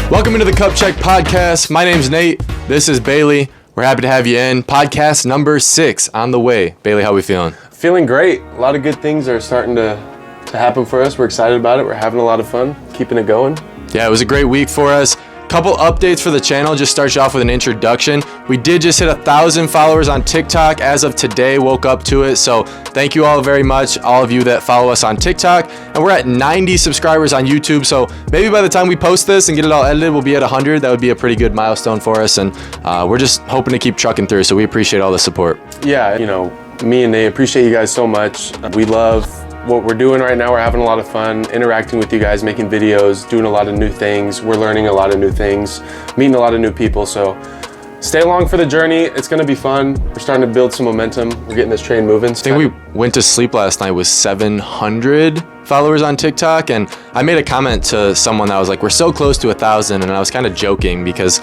Welcome into the Cup Check Podcast. My name's Nate. This is Bailey. We're happy to have you in. Podcast number 6 on the way. Bailey, how we feeling? Feeling great. A lot of good things are starting to happen for us. We're excited about it. We're having a lot of fun, keeping it going. Yeah, it was a great week for us. Couple updates for the channel. Just start you off with an introduction. We did just hit 1,000 followers on TikTok as of today. Woke up to it. So thank you all very much, all of you that follow us on TikTok. And we're at 90 subscribers on YouTube. So maybe by the time we post this and get it all edited, we'll be at 100. That would be a pretty good milestone for us. And we're just hoping to keep trucking through. So we appreciate all the support. Yeah, you know, me and Nate appreciate you guys so much. We love what we're doing right now. We're having a lot of fun interacting with you guys, making videos, doing a lot of new things. We're learning a lot of new things, meeting a lot of new people. So stay along for the journey. It's going to be fun. We're starting to build some momentum. We're getting this train moving. I think we went to sleep last night with 700 followers on TikTok. And I made a comment to someone that was like, we're so close to 1,000. And I was kind of joking because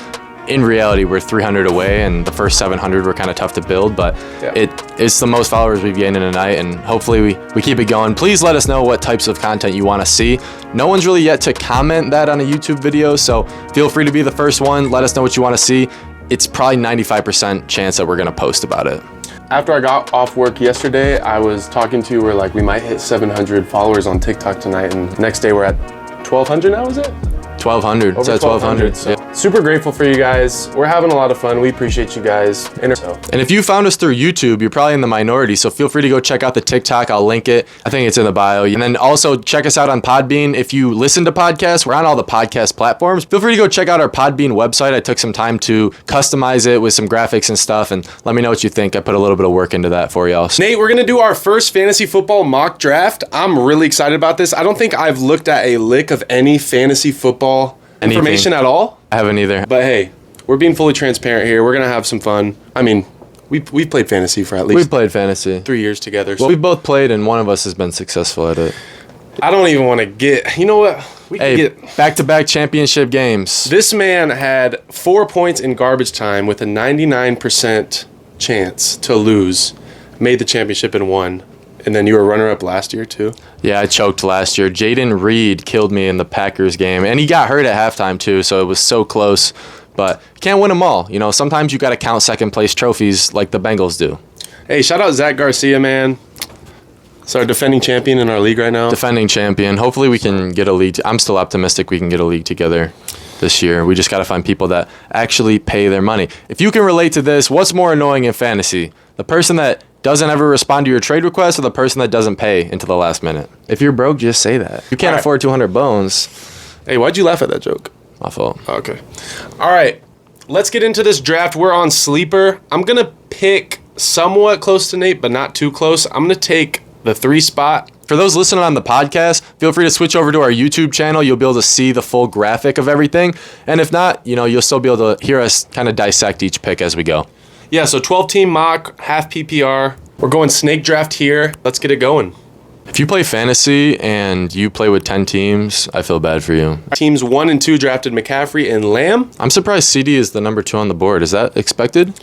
in reality, we're 300 away, and the first 700 were kind of tough to build, but yeah, it's the most followers we've gained in a night, and hopefully we keep it going. Please let us know what types of content you want to see. No one's really yet to comment that on a YouTube video, so feel free to be the first one. Let us know what you want to see. It's probably 95% chance that we're going to post about it. After I got off work yesterday, I was talking to, we're like, we might hit 700 followers on TikTok tonight, and next day we're at 1,200 now, is it? 1,200. It's at 1,200. So yeah. Super grateful for you guys. We're having a lot of fun. We appreciate you guys. And if you found us through YouTube, you're probably in the minority, so feel free to go check out the TikTok. I'll link it. I think it's in the bio. And then also check us out on Podbean. If you listen to podcasts, we're on all the podcast platforms. Feel free to go check out our Podbean website. I took some time to customize it with some graphics and stuff, and let me know what you think. I put a little bit of work into that for y'all. Nate, we're going to do our first fantasy football mock draft. I'm really excited about this. I don't think I've looked at a lick of any fantasy football information at all. I haven't either. But hey, we're being fully transparent here. We're going to have some fun. I mean, we've played fantasy for at least we've played fantasy 3 years together. Well, we've both played, and one of us has been successful at it. I don't even want to get, you know what? We can get back-to-back championship games. This man had 4 points in garbage time with a 99% chance to lose, made the championship and won. And then you were runner-up last year, too? Yeah, I choked last year. Jaden Reed killed me in the Packers game. And he got hurt at halftime, too, so it was so close. But you can't win them all. You know, sometimes you got to count second-place trophies like the Bengals do. Hey, shout out Zach Garcia, man. It's our defending champion in our league right now. Defending champion. Hopefully we can get a league. I'm still optimistic we can get a league together this year. We just got to find people that actually pay their money. If you can relate to this, what's more annoying in fantasy? The person that doesn't ever respond to your trade request, or the person that doesn't pay until the last minute? If you're broke, just say that. You can't afford 200 bones. Hey, why'd you laugh at that joke? My fault. Okay. All right. Let's get into this draft. We're on Sleeper. I'm going to pick somewhat close to Nate, but not too close. I'm going to take the 3 spot. For those listening on the podcast, feel free to switch over to our YouTube channel. You'll be able to see the full graphic of everything. And if not, you know, you'll still be able to hear us kind of dissect each pick as we go. Yeah, so 12-team mock, half PPR. We're going snake draft here. Let's get it going. If you play fantasy and you play with 10 teams, I feel bad for you. Teams 1 and 2 drafted McCaffrey and Lamb. I'm surprised CD is the number 2 on the board. Is that expected?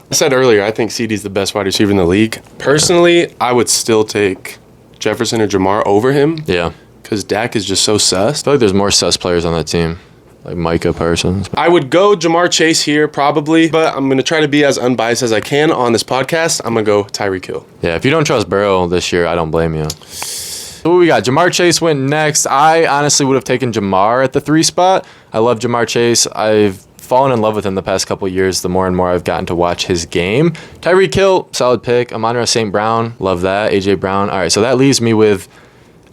I said earlier, I think CD's the best wide receiver in the league. Personally, I would still take Jefferson or Jamar over him. Yeah. Because Dak is just so sus. I feel like there's more sus players on that team. Like Micah Parsons. I would go Jamar Chase here probably, but I'm going to try to be as unbiased as I can on this podcast. I'm going to go Tyreek Hill. Yeah, if you don't trust Burrow this year, I don't blame you. So what we got? Jamar Chase went next. I honestly would have taken Jamar at the 3 spot. I love Jamar Chase. I've fallen in love with him the past couple of years the more and more I've gotten to watch his game. Tyreek Hill, solid pick. Amon-Ra St. Brown, love that. A.J. Brown. All right, so that leaves me with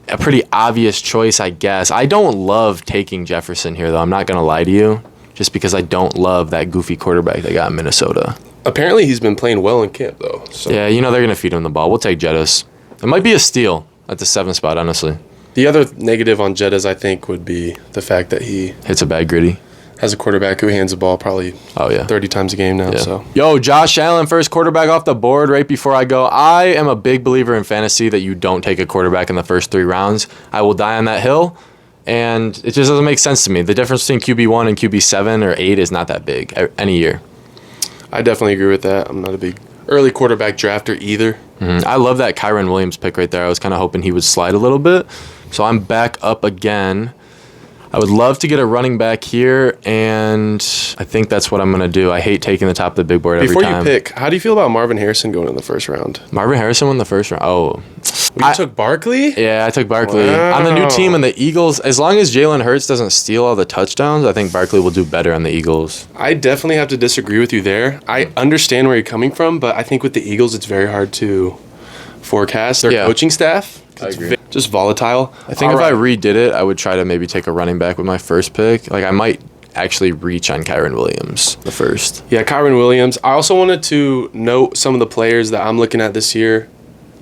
a pretty obvious choice, I guess. I don't love taking Jefferson here, though. I'm not going to lie to you, just because I don't love that goofy quarterback they got in Minnesota. Apparently, he's been playing well in camp, though. So. Yeah, you know they're going to feed him the ball. We'll take Jettis. It might be a steal at the 7 spot, honestly. The other negative on Jettis, I think, would be the fact that he hits a bad gritty. Has a quarterback who hands the ball probably 30 times a game now. Yeah. So Yo, Josh Allen, first quarterback off the board right before I go. I am a big believer in fantasy that you don't take a quarterback in the first 3 rounds. I will die on that hill, and it just doesn't make sense to me. The difference between QB1 and QB7 or 8 is not that big any year. I definitely agree with that. I'm not a big early quarterback drafter either. Mm-hmm. I love that Kyron Williams pick right there. I was kind of hoping he would slide a little bit. So I'm back up again. I would love to get a running back here, and I think that's what I'm going to do. I hate taking the top of the big board every time. Before you pick, how do you feel about Marvin Harrison going in the first round? Marvin Harrison won the first round. Oh. You took Barkley? Yeah, I took Barkley. Wow. On the new team, and the Eagles, as long as Jalen Hurts doesn't steal all the touchdowns, I think Barkley will do better on the Eagles. I definitely have to disagree with you there. I understand where you're coming from, but I think with the Eagles, it's very hard to forecast their coaching staff. I agree. Just volatile. I think if I redid it, I would try to maybe take a running back with my first pick. Like, I might actually reach on Kyren Williams the first. Yeah, Kyren Williams. I also wanted to note some of the players that I'm looking at this year.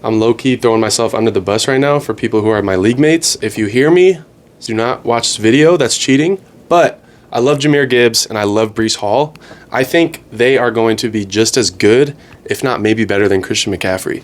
I'm low-key throwing myself under the bus right now for people who are my league mates. If you hear me, do not watch this video. That's cheating. But I love Jahmyr Gibbs and I love Breece Hall. I think they are going to be just as good, if not maybe better than Christian McCaffrey.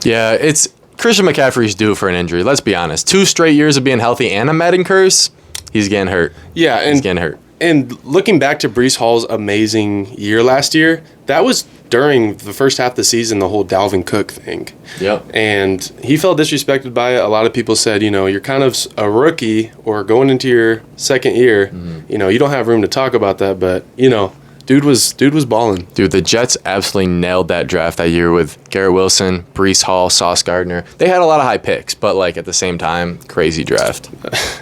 Yeah, it's Christian McCaffrey's due for an injury. Let's be honest. 2 straight years of being healthy and a Madden curse, he's getting hurt. Yeah, and he's getting hurt. And looking back to Breece Hall's amazing year last year, that was during the first half of the season, the whole Dalvin Cook thing. Yep. And he felt disrespected by it. A lot of people said, you know, you're kind of a rookie or going into your second year. Mm-hmm. You know, you don't have room to talk about that, but, you know, dude was balling. Dude, the Jets absolutely nailed that draft that year with Garrett Wilson, Breece Hall, Sauce Gardner. They had a lot of high picks, but, like, at the same time, crazy draft.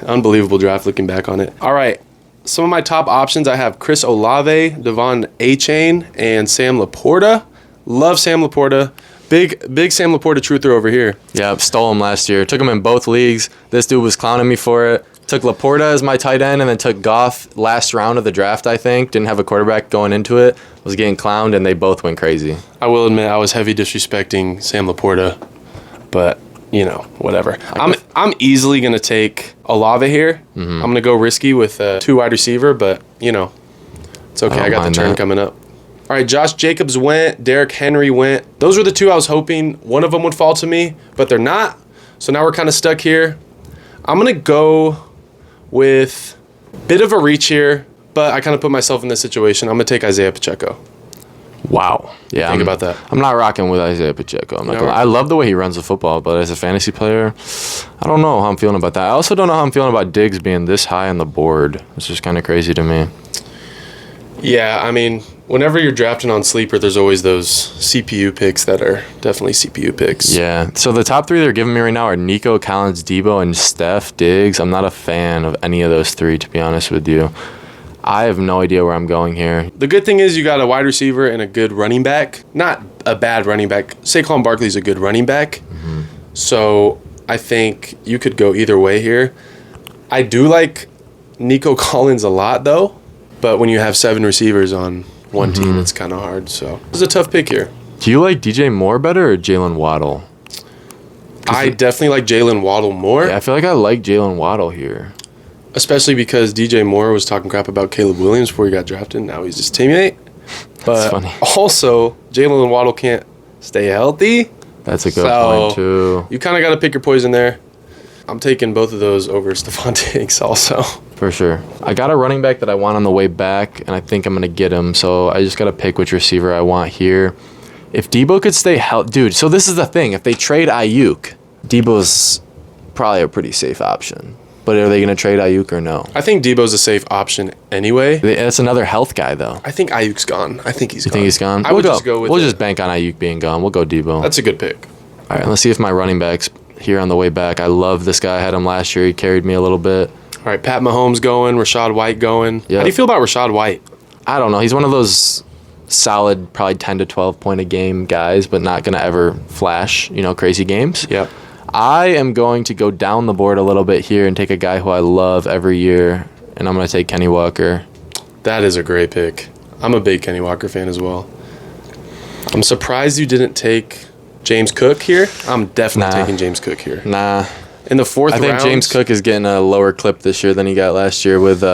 Unbelievable draft looking back on it. All right. Some of my top options, I have Chris Olave, Devon Achane, and Sam Laporta. Love Sam Laporta. Big Sam Laporta truther over here. Yeah, stole him last year. Took him in both leagues. This dude was clowning me for it. Took Laporta as my tight end and then took Goff last round of the draft, I think. Didn't have a quarterback going into it. Was getting clowned, and they both went crazy. I will admit I was heavy disrespecting Sam Laporta, but, you know, whatever. I'm easily going to take Olave here. Mm-hmm. I'm going to go risky with 2 wide receiver, but, you know, it's okay. I got the turn coming up. All right, Josh Jacobs went. Derrick Henry went. Those were the 2 I was hoping one of them would fall to me, but they're not. So now we're kind of stuck here. I'm going to go with a bit of a reach here, but I kind of put myself in this situation. I'm going to take Isaiah Pacheco. Wow. Yeah. Think about that. I'm not rocking with Isaiah Pacheco. I love the way he runs the football, but as a fantasy player, I don't know how I'm feeling about that. I also don't know how I'm feeling about Diggs being this high on the board. It's just kind of crazy to me. Yeah, I mean, whenever you're drafting on Sleeper, there's always those CPU picks that are definitely CPU picks. Yeah. So the top 3 they're giving me right now are Nico Collins, Debo, and Steph Diggs. I'm not a fan of any of those 3, to be honest with you. I have no idea where I'm going here. The good thing is you got a wide receiver and a good running back. Not a bad running back. Saquon Barkley's a good running back. Mm-hmm. So I think you could go either way here. I do like Nico Collins a lot, though. But when you have 7 receivers on one team, it's kind of hard. So it's a tough pick here. Do you like DJ Moore better or Jalen Waddle? I definitely like Jalen Waddle more. Yeah, I feel like I like Jalen Waddle here. Especially because DJ Moore was talking crap about Caleb Williams before he got drafted. Now he's his teammate. But funny. Also, Jalen Waddle can't stay healthy. That's a good point, too. You kind of got to pick your poison there. I'm taking both of those over Stephon Diggs also. For sure. I got a running back that I want on the way back, and I think I'm going to get him. So I just got to pick which receiver I want here. If Debo could stay healthy... Dude, so this is the thing. If they trade AIYUK, Debo's probably a pretty safe option. But are they going to trade AIYUK or no? I think Debo's a safe option anyway. That's another health guy, though. I think AIYUK's gone. I think he's gone. You think he's gone? I would just go with We'll just bank on AIYUK being gone. We'll go Debo. That's a good pick. All right, let's see if my running back's here on the way back. I love this guy. I had him last year. He carried me a little bit. All right, Pat Mahomes going. Rashad White going. Yep. How do you feel about Rashad White? I don't know. He's one of those solid, probably 10 to 12 point a game guys, but not going to ever flash, crazy games. Yep. I am going to go down the board a little bit here and take a guy who I love every year, and I'm going to take Kenny Walker. That is a great pick. I'm a big Kenny Walker fan as well. I'm surprised you didn't take James Cook here. I'm definitely taking James Cook here. Nah. In the 4th round. I think James Cook is getting a lower clip this year than he got last year with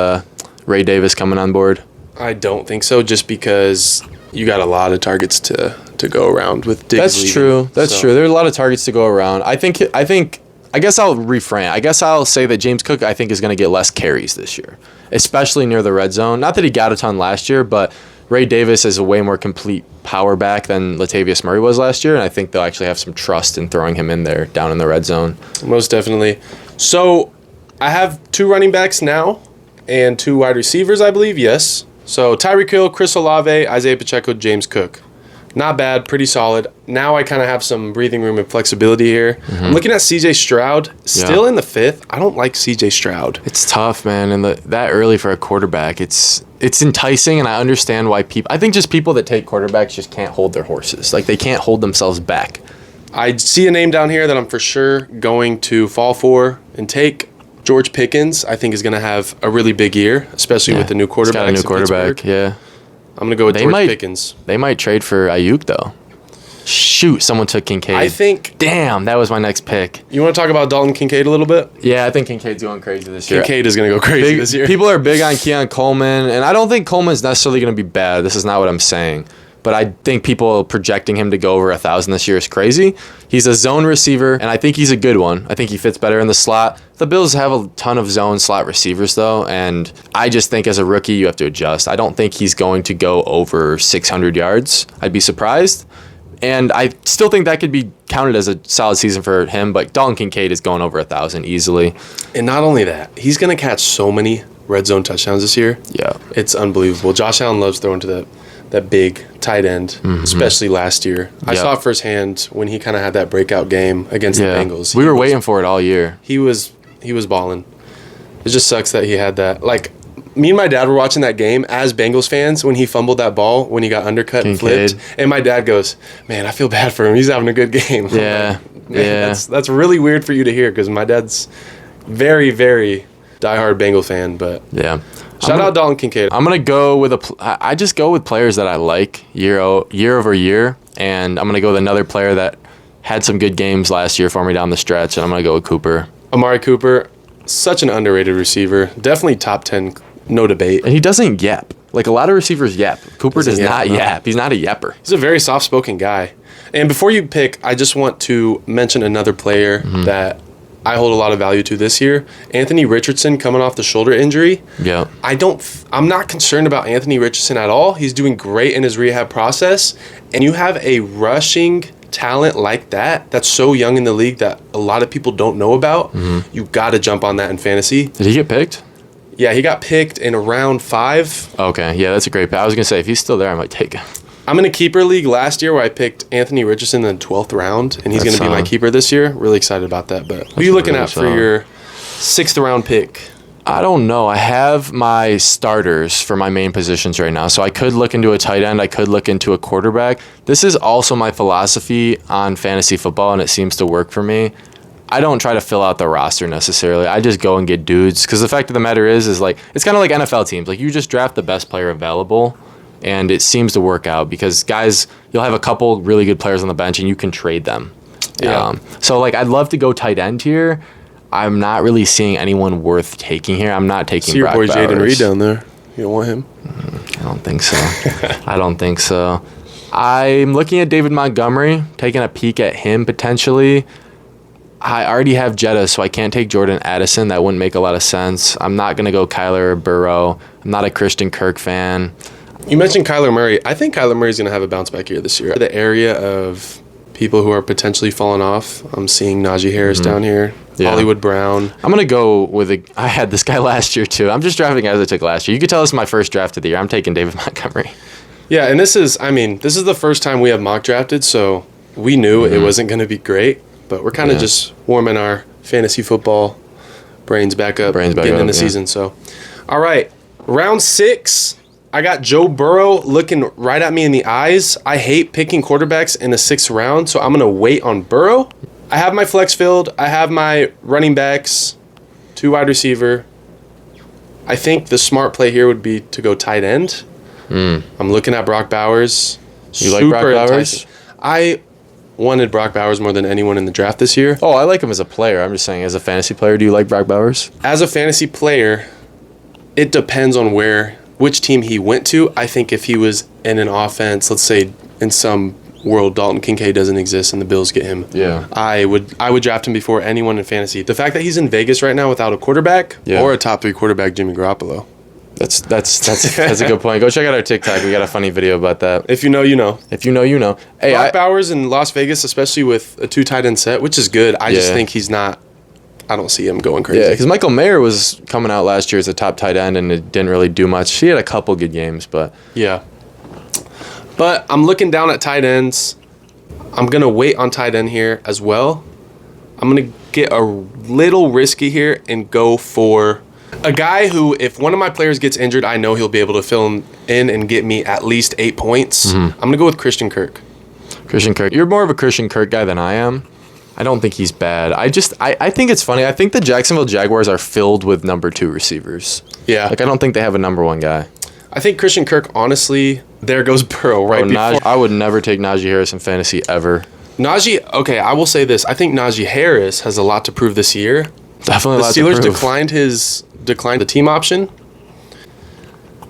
Ray Davis coming on board. I don't think so, just because you got a lot of targets to go around with Diggs. That's true. That's true. There are a lot of targets to go around. I guess I'll reframe. I guess I'll say that James Cook, I think, is going to get less carries this year, especially near the red zone. Not that he got a ton last year, but Ray Davis is a way more complete power back than Latavius Murray was last year, and I think they'll actually have some trust in throwing him in there down in the red zone. Most definitely. So I have 2 running backs now. and 2 wide receivers, I believe. Yes. So Tyreek Hill, Chris Olave, Isaiah Pacheco, James Cook. Not bad, pretty solid. Now I kind of have some breathing room and flexibility here. I'm looking at C.J. Stroud, still in the 5th. I don't like C.J. Stroud. It's tough, man, and that early for a quarterback, it's enticing, and I understand why people. I think just people that take quarterbacks just can't hold their horses. Like, they can't hold themselves back. I see a name down here that I'm for sure going to fall for and take. George Pickens, I think, is going to have a really big year, especially with the new quarterback. He's got a new quarterback, yeah. I'm going to go with George Pickens. They might trade for AIYUK, though. Shoot, someone took Kincaid. I think... Damn, that was my next pick. You want to talk about Dalton Kincaid a little bit? Yeah, I think Kincaid's going crazy this year. Kincaid is going to go crazy this year. People are big on Keon Coleman, and I don't think Coleman's necessarily going to be bad. This is not what I'm saying. But I think people projecting him to go over 1,000 this year is crazy. He's a zone receiver, and I think he's a good one. I think he fits better in the slot. The Bills have a ton of zone slot receivers, though, and I just think as a rookie, you have to adjust. I don't think he's going to go over 600 yards. I'd be surprised. And I still think that could be counted as a solid season for him, but Dalton Kincaid is going over 1,000 easily. And not only that, he's going to catch so many red zone touchdowns this year. Yeah. It's unbelievable. Josh Allen loves throwing to that big tight end, especially last year. I saw it firsthand when he kind of had that breakout game against the Bengals. We were waiting for it all year. He was balling. It just sucks that he had that. Like, me and my dad were watching that game as Bengals fans when he fumbled that ball, when he got undercut and flipped. And my dad goes, man, I feel bad for him. He's having a good game. Yeah. Like, that's really weird for you to hear because my dad's very, very diehard Bengal fan. But yeah. Shout out Dalton Kincaid. I'm going to go with I just go with players that I like year over year. And I'm going to go with another player that had some good games last year for me down the stretch. And I'm going to go with Cooper. Amari Cooper, such an underrated receiver. Definitely top 10, no debate. And he doesn't yap. Like a lot of receivers yap. Cooper does not yap. He's not a yapper. He's a very soft-spoken guy. And before you pick, I just want to mention another player that I hold a lot of value to this year. Anthony Richardson coming off the shoulder injury. Yeah. I'm not concerned about Anthony Richardson at all. He's doing great in his rehab process. And you have a rushing talent like that's so young in the league that a lot of people don't know about. You got to jump on that in fantasy. Did he get picked? Yeah, he got picked in round 5. Okay, yeah, that's a great pick. I was going to say, if he's still there, I might take him. I'm in a keeper league last year where I picked Anthony Richardson in the 12th round, and he's going to be my keeper this year. Really excited about that. But who are you looking at for your 6th round pick? I don't know. I have my starters for my main positions right now. So I could look into a tight end. I could look into a quarterback. This is also my philosophy on fantasy football, and it seems to work for me. I don't try to fill out the roster necessarily. I just go and get dudes. Because the fact of the matter is like, it's kind of like NFL teams. Like, you just draft the best player available, and it seems to work out because guys, you'll have a couple really good players on the bench, and you can trade them. Yeah. So, like, I'd love to go tight end here. I'm not really seeing anyone worth taking here. I'm not taking Brock Bowers. See your boy Jaden Reed down there. You don't want him? I don't think so. I don't think so. I'm looking at David Montgomery, taking a peek at him potentially. I already have Jetta, so I can't take Jordan Addison. That wouldn't make a lot of sense. I'm not going to go Kyler or Burrow. I'm not a Christian Kirk fan. You mentioned Kyler Murray. I think Kyler Murray's going to have a bounce back year this year. The area of people who are potentially falling off, I'm seeing Najee Harris down here. Yeah. Hollywood Brown. I had this guy last year too. I'm just drafting guys I took last year. You could tell this is my first draft of the year. I'm taking David Montgomery. Yeah, and this is the first time we have mock drafted, so we knew it wasn't going to be great, but we're kind of just warming our fantasy football brains back up, getting in the season. So, all right, round 6. I got Joe Burrow looking right at me in the eyes. I hate picking quarterbacks in the 6th round, so I'm going to wait on Burrow. I have my flex field. I have my running backs, 2 wide receiver. I think the smart play here would be to go tight end. I'm looking at Brock Bowers. You like Brock Bowers? I wanted Brock Bowers more than anyone in the draft this year. Oh, I like him as a player. I'm just saying, as a fantasy player, do you like Brock Bowers? As a fantasy player, it depends on which team he went to. I think if he was in an offense, let's say in some world Dalton Kincaid doesn't exist and the Bills get him, I would draft him before anyone in fantasy. The fact that he's in Vegas right now without a quarterback or a top 3 quarterback, Jimmy Garoppolo. That's a good point. Go check out our TikTok. We got a funny video about that. If you know, you know. If you know, you know. Hey, Brock Bowers in Las Vegas, especially with a 2 tight end set, which is good. I just think he's not. I don't see him going crazy. Yeah, because Michael Mayer was coming out last year as a top tight end, and it didn't really do much. He had a couple good games, but... Yeah. But I'm looking down at tight ends. I'm going to wait on tight end here as well. I'm going to get a little risky here and go for a guy who, if one of my players gets injured, I know he'll be able to fill him in and get me at least 8 points. I'm going to go with Christian Kirk. Christian Kirk. You're more of a Christian Kirk guy than I am. I don't think he's bad. I think it's funny. I think the Jacksonville Jaguars are filled with number 2 receivers. Yeah. Like, I don't think they have a number 1 guy. I think Christian Kirk, honestly, there goes Burrow right before. I would never take Najee Harris in fantasy ever. Najee, okay, I will say this. I think Najee Harris has a lot to prove this year. Definitely a lot The to Steelers prove. declined the team option.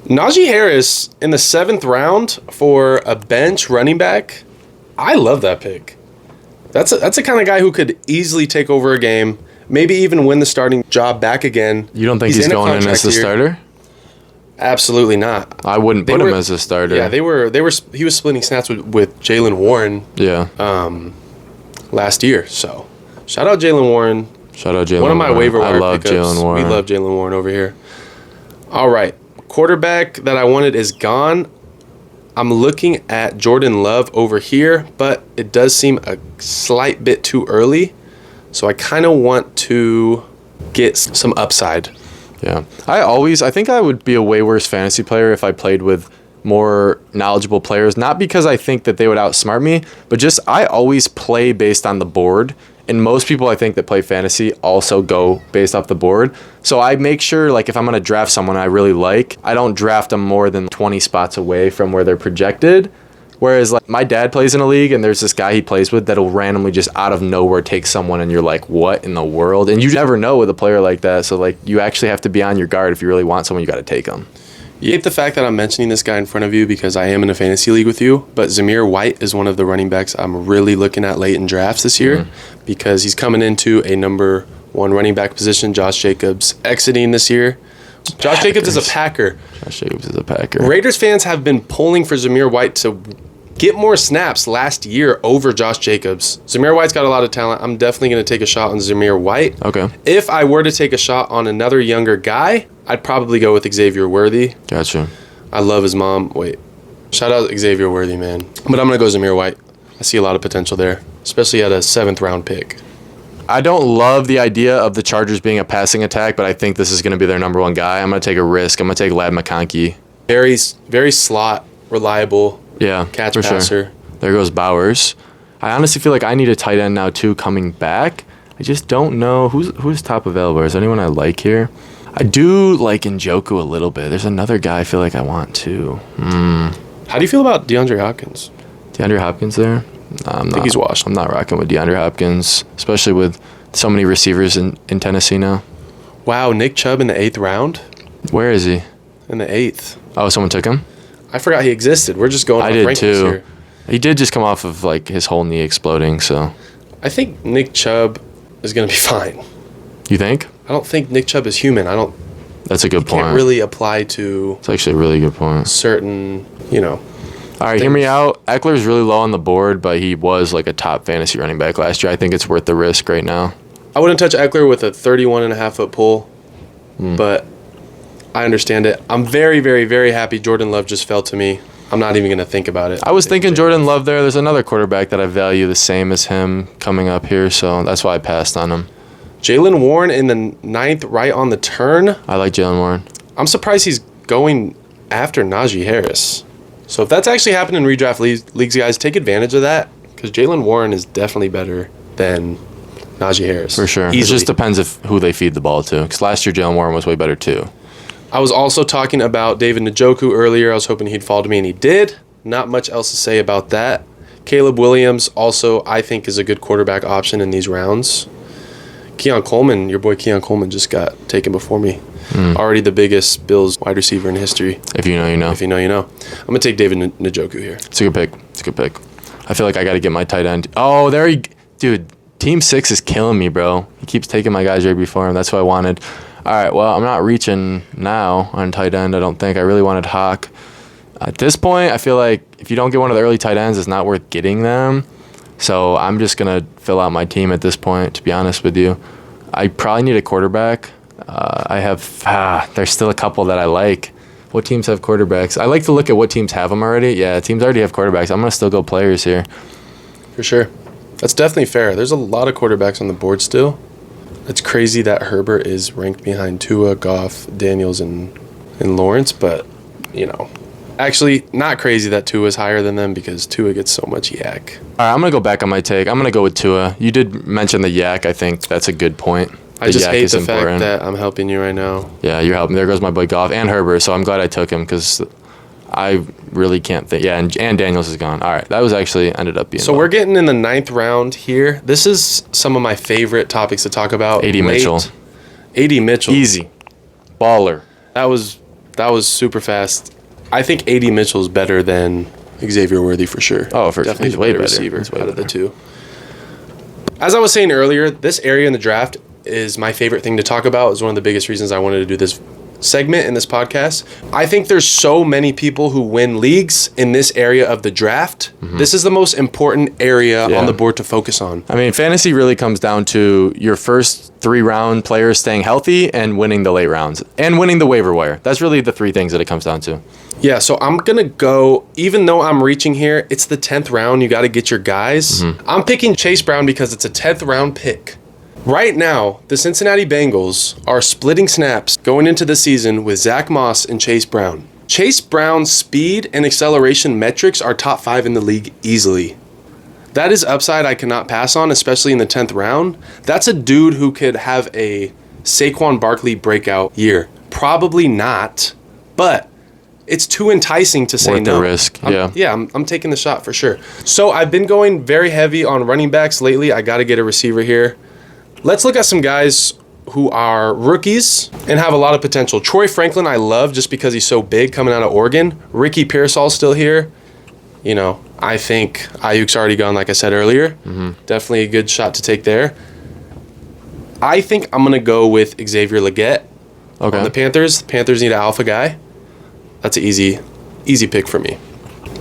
Najee Harris in the 7th round for a bench running back, I love that pick. That's a kind of guy who could easily take over a game, maybe even win the starting job back again. You don't think he's going in as the starter? Absolutely not. I wouldn't put him as a starter. Yeah, he was splitting snaps with Jalen Warren. Yeah. Last year. So, shout out Jalen Warren. Shout out Jalen Warren. One of my waiver wire I love pickups. Jalen Warren. We love Jalen Warren over here. All right. Quarterback that I wanted is gone. I'm looking at Jordan Love over here, but it does seem a slight bit too early. So I kind of want to get some upside. Yeah. I think I would be a way worse fantasy player if I played with more knowledgeable players. Not because I think that they would outsmart me, but just I always play based on the board. And most people I think that play fantasy also go based off the board. So I make sure, like, if I'm going to draft someone I really like, I don't draft them more than 20 spots away from where they're projected. Whereas, like, my dad plays in a league, and there's this guy he plays with that'll randomly just out of nowhere take someone, and you're like, what in the world? And you never know with a player like that. So, like, you actually have to be on your guard. If you really want someone, you got to take them. You hate the fact that I'm mentioning this guy in front of you because I am in a fantasy league with you, but Zamir White is one of the running backs I'm really looking at late in drafts this year because he's coming into a number 1 running back position. Josh Jacobs exiting this year. Josh Jacobs is a Packer. Josh Jacobs is a Packer. Raiders fans have been pulling for Zamir White to get more snaps last year over Josh Jacobs. Zamir White's got a lot of talent. I'm definitely going to take a shot on Zamir White. Okay. If I were to take a shot on another younger guy, I'd probably go with Xavier Worthy. Gotcha. I love his mom. Wait. Shout out Xavier Worthy, man. But I'm going to go Zamir White. I see a lot of potential there, especially at a 7th round pick. I don't love the idea of the Chargers being a passing attack, but I think this is going to be their number 1 guy. I'm going to take a risk. I'm going to take Ladd McConkey. Very slot, reliable. Yeah, catch for passer. Sure. There goes Bowers. I honestly feel like I need a tight end now too coming back. I just don't know who's top available. Is there anyone I like here? I do like Njoku a little bit. There's another guy I feel like I want too. How do you feel about DeAndre Hopkins? DeAndre Hopkins there? I think he's washed. I'm not rocking with DeAndre Hopkins, especially with so many receivers in Tennessee now. Wow, Nick Chubb in the 8th round? Where is he? In the 8th. Oh, someone took him? I forgot he existed. We're just going off rankings too. here. He did just come off of like his whole knee exploding, so. I think Nick Chubb is going to be fine. You think? I don't think Nick Chubb is human. That's a good point. Can't really apply to. It's actually a really good point. Certain, All right, hear me out. Eckler's really low on the board, but he was like a top fantasy running back last year. I think it's worth the risk right now. I wouldn't touch Eckler with a 31.5-foot pull, but I understand it. I'm very, very, very happy Jordan Love just fell to me. I'm not even going to think about it. I was thinking Jordan Love there. There's another quarterback that I value the same as him coming up here, so that's why I passed on him. Jalen Warren in the 9th, right on the turn. I like Jalen Warren. I'm surprised he's going after Najee Harris. So if that's actually happened in redraft leagues, guys, take advantage of that because Jalen Warren is definitely better than Najee Harris. For sure. Easily. It just depends who they feed the ball to because last year Jalen Warren was way better too. I was also talking about David Njoku earlier. I was hoping he'd fall to me, and he did. Not much else to say about that. Caleb Williams also, I think, is a good quarterback option in these rounds. Keon Coleman, your boy Keon Coleman, just got taken before me. Already the biggest Bills wide receiver in history. If you know, you know. If you know, you know. I'm going to take David Njoku here. It's a good pick. It's a good pick. I feel like I got to get my tight end. Oh, there he... Dude, Team 6 is killing me, bro. He keeps taking my guys right before him. That's what I wanted. All right, well, I'm not reaching now on tight end, I don't think. I really wanted Hawk. At this point, I feel like if you don't get one of the early tight ends, it's not worth getting them. So I'm just going to fill out my team at this point, to be honest with you. I probably need a quarterback. There's still a couple that I like. What teams have quarterbacks? I like to look at what teams have them already. Yeah, teams already have quarterbacks. I'm going to still go players here. For sure. That's definitely fair. There's a lot of quarterbacks on the board still. It's crazy that Herbert is ranked behind Tua, Goff, Daniels, and Lawrence, but, you know. Actually, not crazy that Tua is higher than them because Tua gets so much yak. All right, I'm going to go back on my take. I'm going to go with Tua. You did mention the yak. I think that's a good point. I just hate the fact that I'm helping you right now. Yeah, you're helping. There goes my boy Goff and Herbert, so I'm glad I took him because I really can't think. Yeah, and Daniels is gone. All right, that was actually ended up being. So we're getting in the 9th round here. This is some of my favorite topics to talk about. A.D. Mitchell. A.D. Mitchell. Easy. Baller. That was super fast. I think A.D. Mitchell is better than Xavier Worthy for sure. Oh, for definitely he's way better. Receiver He's way out of the better. two. As I was saying earlier, this area in the draft is my favorite thing to talk about. Is one of the biggest reasons I wanted to do this segment in this podcast. I think there's so many people who win leagues in this area of the draft. Mm-hmm. This is the most important area on the board to focus on. I mean, fantasy really comes down to your first 3-round players staying healthy and winning the late rounds and winning the waiver wire. That's really the 3 things that it comes down to. Yeah, so I'm going to go, even though I'm reaching here, it's the 10th round. You got to get your guys. Mm-hmm. I'm picking Chase Brown because it's a 10th round pick. Right now, the Cincinnati Bengals are splitting snaps going into the season with Zach Moss and Chase Brown. Chase Brown's speed and acceleration metrics are top 5 in the league easily. That is upside I cannot pass on, especially in the 10th round. That's a dude who could have a Saquon Barkley breakout year. Probably not, but it's too enticing to say worth no. The risk, I'm taking the shot for sure. So I've been going very heavy on running backs lately. I got to get a receiver here. Let's look at some guys who are rookies and have a lot of potential. Troy Franklin I love just because he's so big coming out of Oregon. Ricky Pearsall's still here. You know, I think AIYUK's already gone, like I said earlier. Mm-hmm. Definitely a good shot to take there. I think I'm going to go with Xavier Legette on the Panthers. The Panthers need an alpha guy. That's an easy pick for me.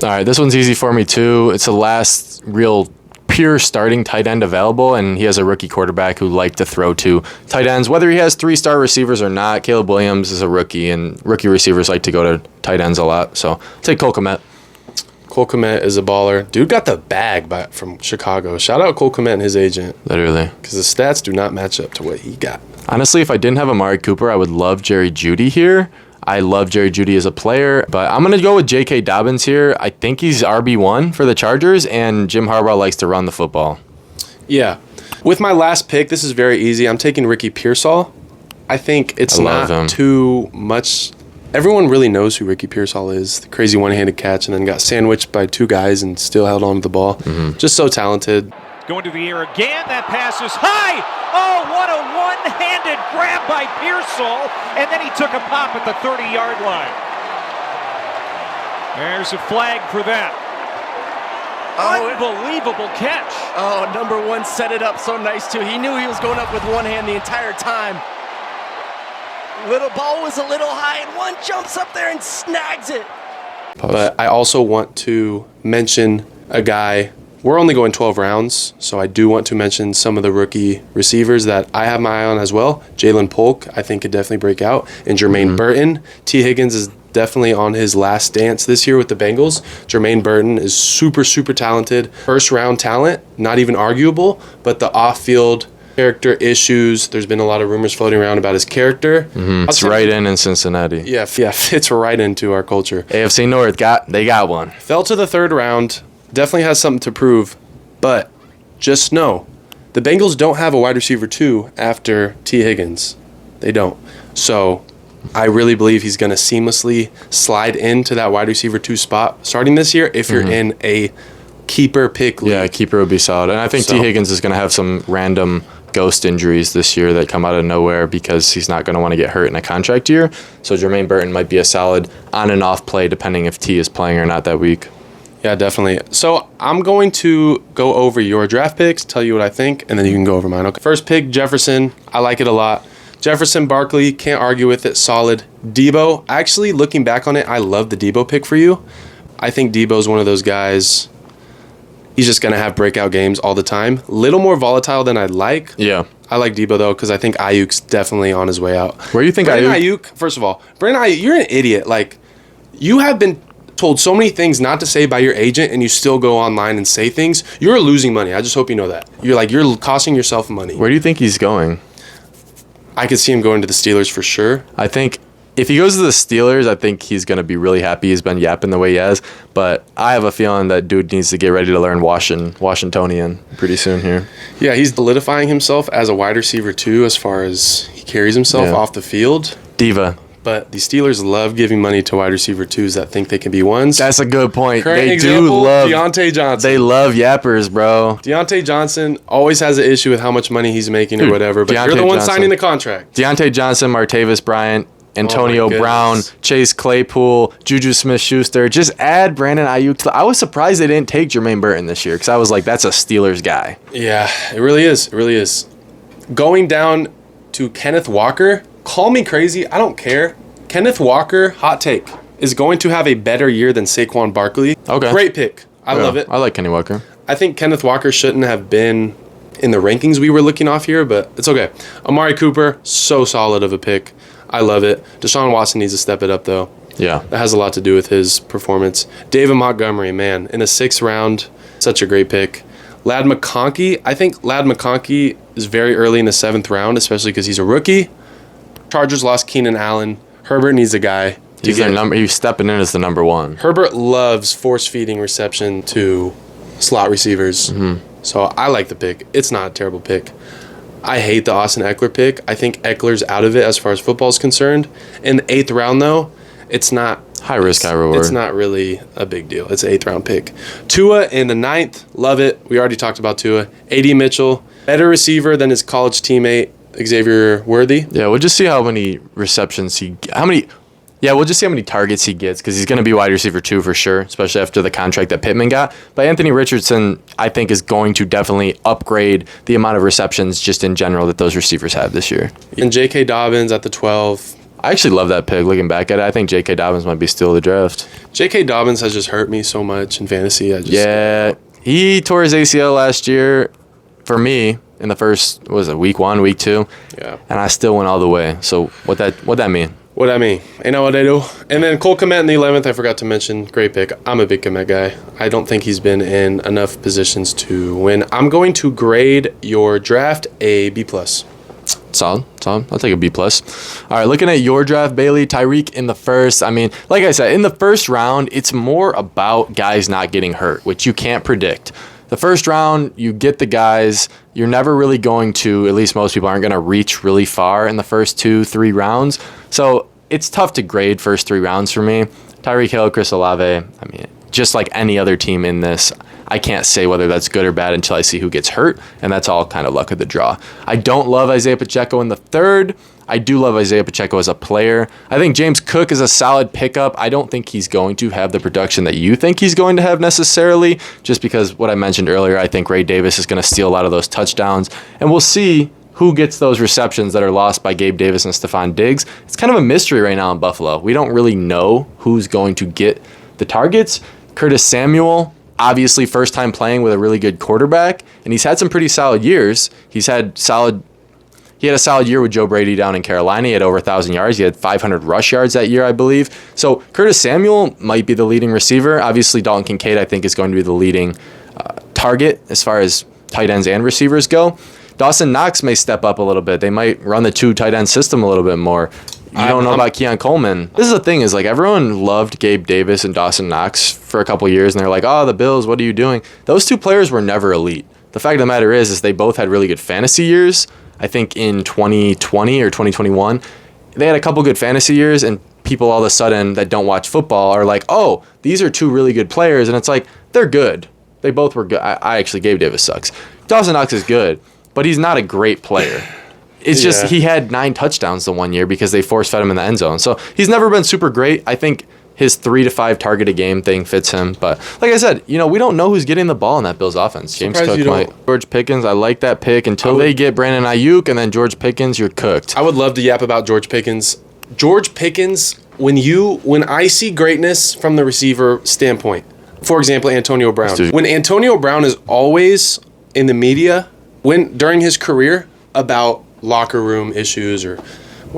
All right, this one's easy for me too. It's the last real pure starting tight end available, and he has a rookie quarterback who like to throw to tight ends. Whether he has 3-star receivers or not, Caleb Williams is a rookie, and rookie receivers like to go to tight ends a lot. So take Cole Kmet. Cole Kmet is a baller. Dude got the bag from Chicago. Shout out Cole Kmet and his agent. Literally. Because the stats do not match up to what he got. Honestly, if I didn't have Amari Cooper, I would love Jerry Jeudy here. I love Jerry Jeudy as a player, but I'm going to go with J.K. Dobbins here. I think he's RB1 for the Chargers, and Jim Harbaugh likes to run the football. Yeah. With my last pick, this is very easy. I'm taking Ricky Pearsall. I think it's not too much. Everyone really knows who Ricky Pearsall is. The crazy one-handed catch and then got sandwiched by 2 guys and still held on to the ball. Mm-hmm. Just so talented. Going to the air again. That pass is high. Oh, what a one-handed grab by Pearsall. And then he took a pop at the 30-yard line. There's a flag for that. Unbelievable catch. Oh, number 1 set it up so nice, too. He knew he was going up with one hand the entire time. Little ball was a little high, and 1 jumps up there and snags it. But I also want to mention a guy. We're only going 12 rounds, so I do want to mention some of the rookie receivers that I have my eye on as well. Jalen Polk, I think, could definitely break out. And Jermaine Burton. T. Higgins is definitely on his last dance this year with the Bengals. Jermaine Burton is super, super talented. First-round talent, not even arguable, but the off-field character issues. There's been a lot of rumors floating around about his character. Mm-hmm. It's right in Cincinnati. Yeah, fits right into our culture. AFC North, they got one. Fell to the 3rd round. Definitely has something to prove, but just know the Bengals don't have a wide receiver 2 after T. Higgins. They don't. So I really believe he's going to seamlessly slide into that wide receiver 2 spot starting this year if you're in a keeper pick league. Yeah, keeper would be solid. And I think T. Higgins is going to have some random ghost injuries this year that come out of nowhere because he's not going to want to get hurt in a contract year. So Jermaine Burton might be a solid on and off play depending if T is playing or not that week. Yeah, definitely. So I'm going to go over your draft picks, tell you what I think, and then you can go over mine. Okay. First pick, Jefferson. I like it a lot. Jefferson, Barkley, can't argue with it. Solid. Debo, actually, looking back on it, I love the Debo pick for you. I think Debo's one of those guys. He's just going to have breakout games all the time. Little more volatile than I'd like. Yeah. I like Debo, though, because I think Ayuk's definitely on his way out. Where do you think Ayuk? First of all, Brandon Ayuk, you're an idiot. Like, you have been told so many things not to say by your agent, and you still go online and say things. You're losing money. I just hope you know that. You're costing yourself money. Where do you think he's going? I could see him going to the Steelers for sure. I think if he goes to the Steelers, I think he's going to be really happy. He's been yapping the way he has. But I have a feeling that dude needs to get ready to learn Washingtonian pretty soon here. Yeah, he's solidifying himself as a wide receiver, too, as far as he carries himself off the field. Diva. But the Steelers love giving money to wide receiver twos that think they can be ones. That's a good point. Current they example, do love Deontay Johnson. They love yappers, bro. Deontay Johnson always has an issue with how much money he's making or whatever, but you're the one signing the contract. Deontay Johnson, Martavis Bryant, Antonio Brown, Chase Claypool, Juju Smith-Schuster. Just add Brandon Ayuk. I was surprised they didn't take Jermaine Burton this year because I was like, that's a Steelers guy. Yeah, it really is. It really is. Going down to Kenneth Walker. Call me crazy. I don't care. Kenneth Walker, hot take, is going to have a better year than Saquon Barkley. Okay. Great pick. I love it. I like Kenny Walker. I think Kenneth Walker shouldn't have been in the rankings we were looking off here, but it's okay. Amari Cooper, so solid of a pick. I love it. Deshaun Watson needs to step it up, though. Yeah. That has a lot to do with his performance. David Montgomery, man, in the 6th round, such a great pick. Ladd McConkey, I think Ladd McConkey is very early in the 7th round, especially because he's a rookie. Chargers lost Keenan Allen. Herbert needs a guy. He's stepping in as the number one. Herbert loves force-feeding reception to slot receivers. Mm-hmm. So I like the pick. It's not a terrible pick. I hate the Austin Eckler pick. I think Eckler's out of it as far as football is concerned. In the 8th round, though, it's not... High risk, high reward. It's not really a big deal. It's an 8th round pick. Tua in the 9th. Love it. We already talked about Tua. A.D. Mitchell. Better receiver than his college teammate, Xavier Worthy. Yeah, we'll just see how many receptions we'll just see how many targets he gets because he's going to be wide receiver 2 for sure, especially after the contract that Pittman got. But Anthony Richardson, I think, is going to definitely upgrade the amount of receptions just in general that those receivers have this year. And J.K. Dobbins at the 12. I actually love that pick. Looking back at it, I think J.K. Dobbins might be still the draft. J.K. Dobbins has just hurt me so much in fantasy. He tore his ACL last year for me in the first, week 1, week 2? Yeah. And I still went all the way. So what that mean? What I mean, you know what I do? And then Cole Kmet in the 11th, I forgot to mention. Great pick. I'm a big Kmet guy. I don't think he's been in enough positions to win. I'm going to grade your draft a B+. Solid. I'll take a B+. All right, looking at your draft, Bailey, Tyreek in the 1st. I mean, like I said, in the 1st round, it's more about guys not getting hurt, which you can't predict. The 1st round, you get the guys. You're never really going to, at least most people aren't going to reach really far in the first 2-3 rounds. So it's tough to grade first 3 rounds for me. Tyreek Hill, Chris Olave, I mean, just like any other team in this, I can't say whether that's good or bad until I see who gets hurt, and that's all kind of luck of the draw. I don't love Isaiah Pacheco in the 3rd. I do love Isaiah Pacheco as a player. I think James Cook is a solid pickup. I don't think he's going to have the production that you think he's going to have necessarily, just because what I mentioned earlier, I think Ray Davis is going to steal a lot of those touchdowns, and we'll see who gets those receptions that are lost by Gabe Davis and Stephon Diggs. It's kind of a mystery right now in Buffalo. We don't really know who's going to get the targets. Curtis Samuel, obviously first time playing with a really good quarterback, and he's had some pretty solid years. He had a solid year with Joe Brady down in Carolina. He had over 1,000 yards. He had 500 rush yards that year, I believe. So Curtis Samuel might be the leading receiver. Obviously, Dalton Kincaid, I think, is going to be the leading target as far as tight ends and receivers go. Dawson Knox may step up a little bit. They might run the 2 tight end system a little bit more. You don't know about Keon Coleman. This is the thing, is like everyone loved Gabe Davis and Dawson Knox for a couple years, and they're like, oh, the Bills, what are you doing? Those 2 players were never elite. The fact of the matter is they both had really good fantasy years. I think in 2020 or 2021, they had a couple good fantasy years, and people all of a sudden that don't watch football are like, oh, these are 2 really good players, and it's like, they're good. They both were good. I actually, Gabe Davis sucks. Dawson Knox is good, but he's not a great player. It's just he had 9 touchdowns the one year because they force-fed him in the end zone. So he's never been super great. I think his 3 to 5 target a game thing fits him. But like I said, we don't know who's getting the ball in that Bills offense. James Cook might. George Pickens, I like that pick until they get Brandon Ayuk, and then George Pickens, you're cooked. I would love to yap about George Pickens. George Pickens, when I see greatness from the receiver standpoint, for example, Antonio Brown. When Antonio Brown is always in the media, during his career, about locker room issues or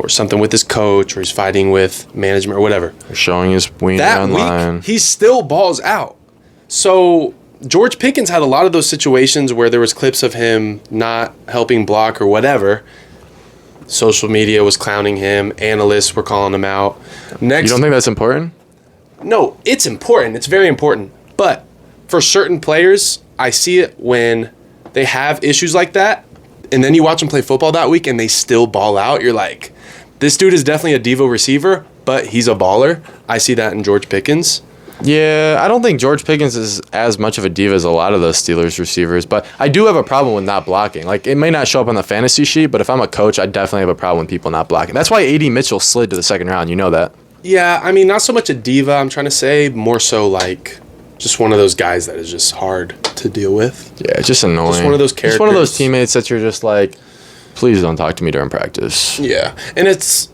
something with his coach, or he's fighting with management or whatever. Showing his wiener That online. week, he still balls out. So George Pickens had a lot of those situations where there was clips of him not helping block or whatever. Social media was clowning him. Analysts were calling him out. Next, You don't think that's important? no, it's important. It's very important. But for certain players, I see it when they have issues like that, and then you watch them play football that week and they still ball out. You're like, this dude is definitely a Devo receiver, but he's a baller. I see that in George Pickens. Yeah, I don't think George Pickens is as much of a diva as a lot of those Steelers receivers, but I do have a problem with not blocking. Like, it may not show up on the fantasy sheet, but if I'm a coach, I definitely have a problem with people not blocking. That's why A.D. Mitchell slid to the second round. You know that. Yeah, I mean, not so much a diva, I'm trying to say, more so like just one of those guys that is just hard to deal with. Yeah, it's just annoying. Just one of those Just one of those characters. teammates that you're just like, please don't talk to me during practice. Yeah, and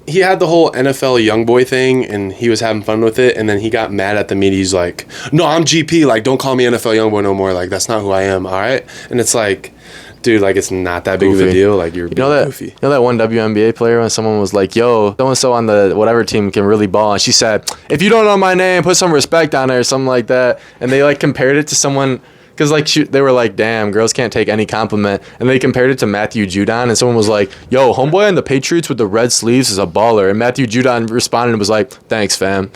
he had the whole NFL young boy thing, and he was having fun with it, and then he got mad at the media. He's like, no, I'm GP, like, don't call me NFL young boy no more, like, that's not who I am, all right? And it's like, dude, like, it's not that big of a Goofy. deal, like, you're goofy. You know that one WNBA player when someone was like, yo, so-and-so on the whatever team can really ball, and she said, if you don't know my name, put some respect on it or something like that, and they, like, compared it to someone... Because, like, they were like, damn, girls can't take any compliment. And they compared it to Matthew Judon. And someone was like, yo, homeboy on the Patriots with the red sleeves is a baller. And Matthew Judon responded and was like, thanks, fam.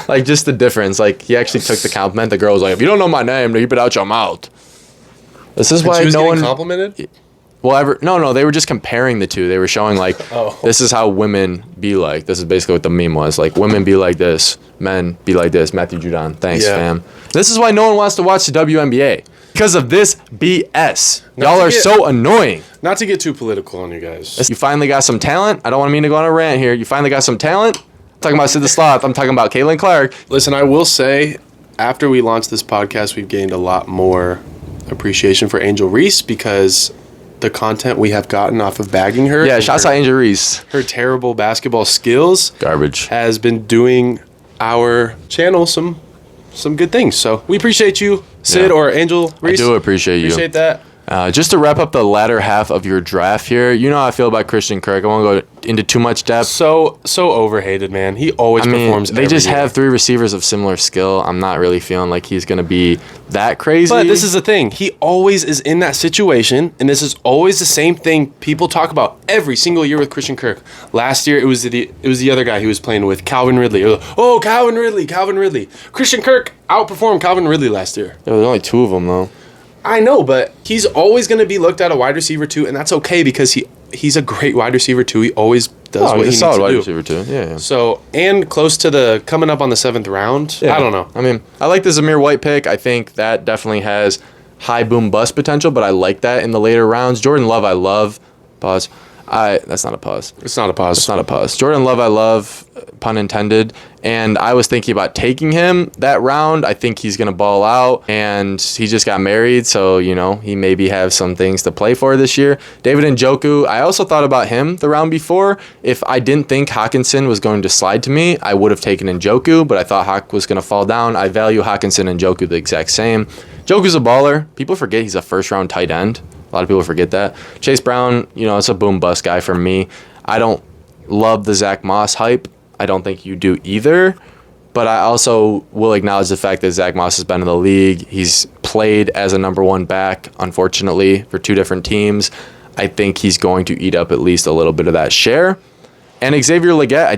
Like, just the difference. Like, he actually took the compliment. The girl was like, if you don't know my name, keep it out your mouth. This is And why she was no getting one... complimented? Well, no, they were just comparing the two. They were showing, like, Oh. this is how women be like. This is basically what the meme was. Like, women be like this. Men be like this. Matthew Judon. Thanks, Yeah. fam. This is why no one wants to watch the WNBA. Because of this BS. Not Y'all to are get- so annoying. Not to get too political on you guys. You finally got some talent. I don't want to go on a rant here. You finally got some talent. I'm talking about Sid the Sloth. I'm talking about Caitlin Clark. Listen, I will say, after we launched this podcast, we've gained a lot more appreciation for Angel Reese because the content we have gotten off of bagging her. Yeah, and shouts her, out Angel Reese. her terrible basketball skills Garbage. has been doing our channel some good things. So we appreciate you, Sid Yeah. or Angel Reese. I do appreciate you. Appreciate that. Just to wrap up the latter half of your draft here, you know how I feel about Christian Kirk. I won't go into too much depth. So overhated, man. He always I mean, performs. they every just year. have three receivers of similar skill. I'm not really feeling like he's going to be that crazy. But this is the thing. He always is in that situation, and this is always the same thing people talk about every single year with Christian Kirk. Last year, it was the other guy he was playing with, Calvin Ridley. Oh, Calvin Ridley. Christian Kirk outperformed Calvin Ridley last year. There was only two of them, though. I know, but he's always going to be looked at a wide receiver too, and that's okay because he's a great wide receiver too. He always does what he he's needs a solid to wide do. receiver, too. Yeah. So, and close to coming up on the 7th round. Yeah. I don't know. I mean, I like the Zamir White pick. I think that definitely has high boom bust potential, but I like that in the later rounds. Jordan Love, I love. Pause. That's not a pause. It's not a pause. It's not a pause. Jordan Love, I love, pun intended. And I was thinking about taking him that round. I think he's going to ball out. And he just got married, so, you know, he maybe have some things to play for this year. David Njoku, I also thought about him the round before. If I didn't think Hawkinson was going to slide to me, I would have taken Njoku, but I thought Hawk was going to fall down. I value Hawkinson and Njoku the exact same. Njoku's a baller. People forget he's a first-round tight end. A lot of people forget that. Chase Brown, you know, it's a boom-bust guy for me. I don't love the Zach Moss hype. I don't think you do either. But I also will acknowledge the fact that Zach Moss has been in the league. He's played as a number one back, unfortunately, for two different teams. I think he's going to eat up at least a little bit of that share. And Xavier Legette, I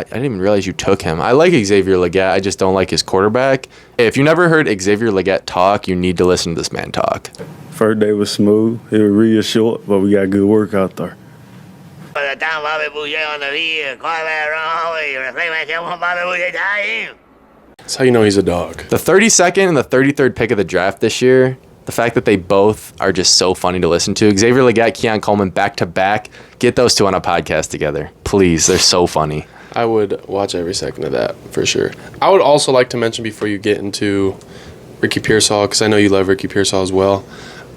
didn't even realize you took him. I like Xavier Legette. I just don't like his quarterback. If you never heard Xavier Legette talk, you need to listen to this man talk. First day was smooth. It was real short, but we got good work out there. That's how you know he's a dog. The 32nd and the 33rd pick of the draft this year, the fact that they both are just so funny to listen to. Xavier Legette, Keon Coleman back-to-back. Get those two on a podcast together. Please, they're so funny. I would watch every second of that, for sure. I would also like to mention before you get into Ricky Pearsall, because I know you love Ricky Pearsall as well,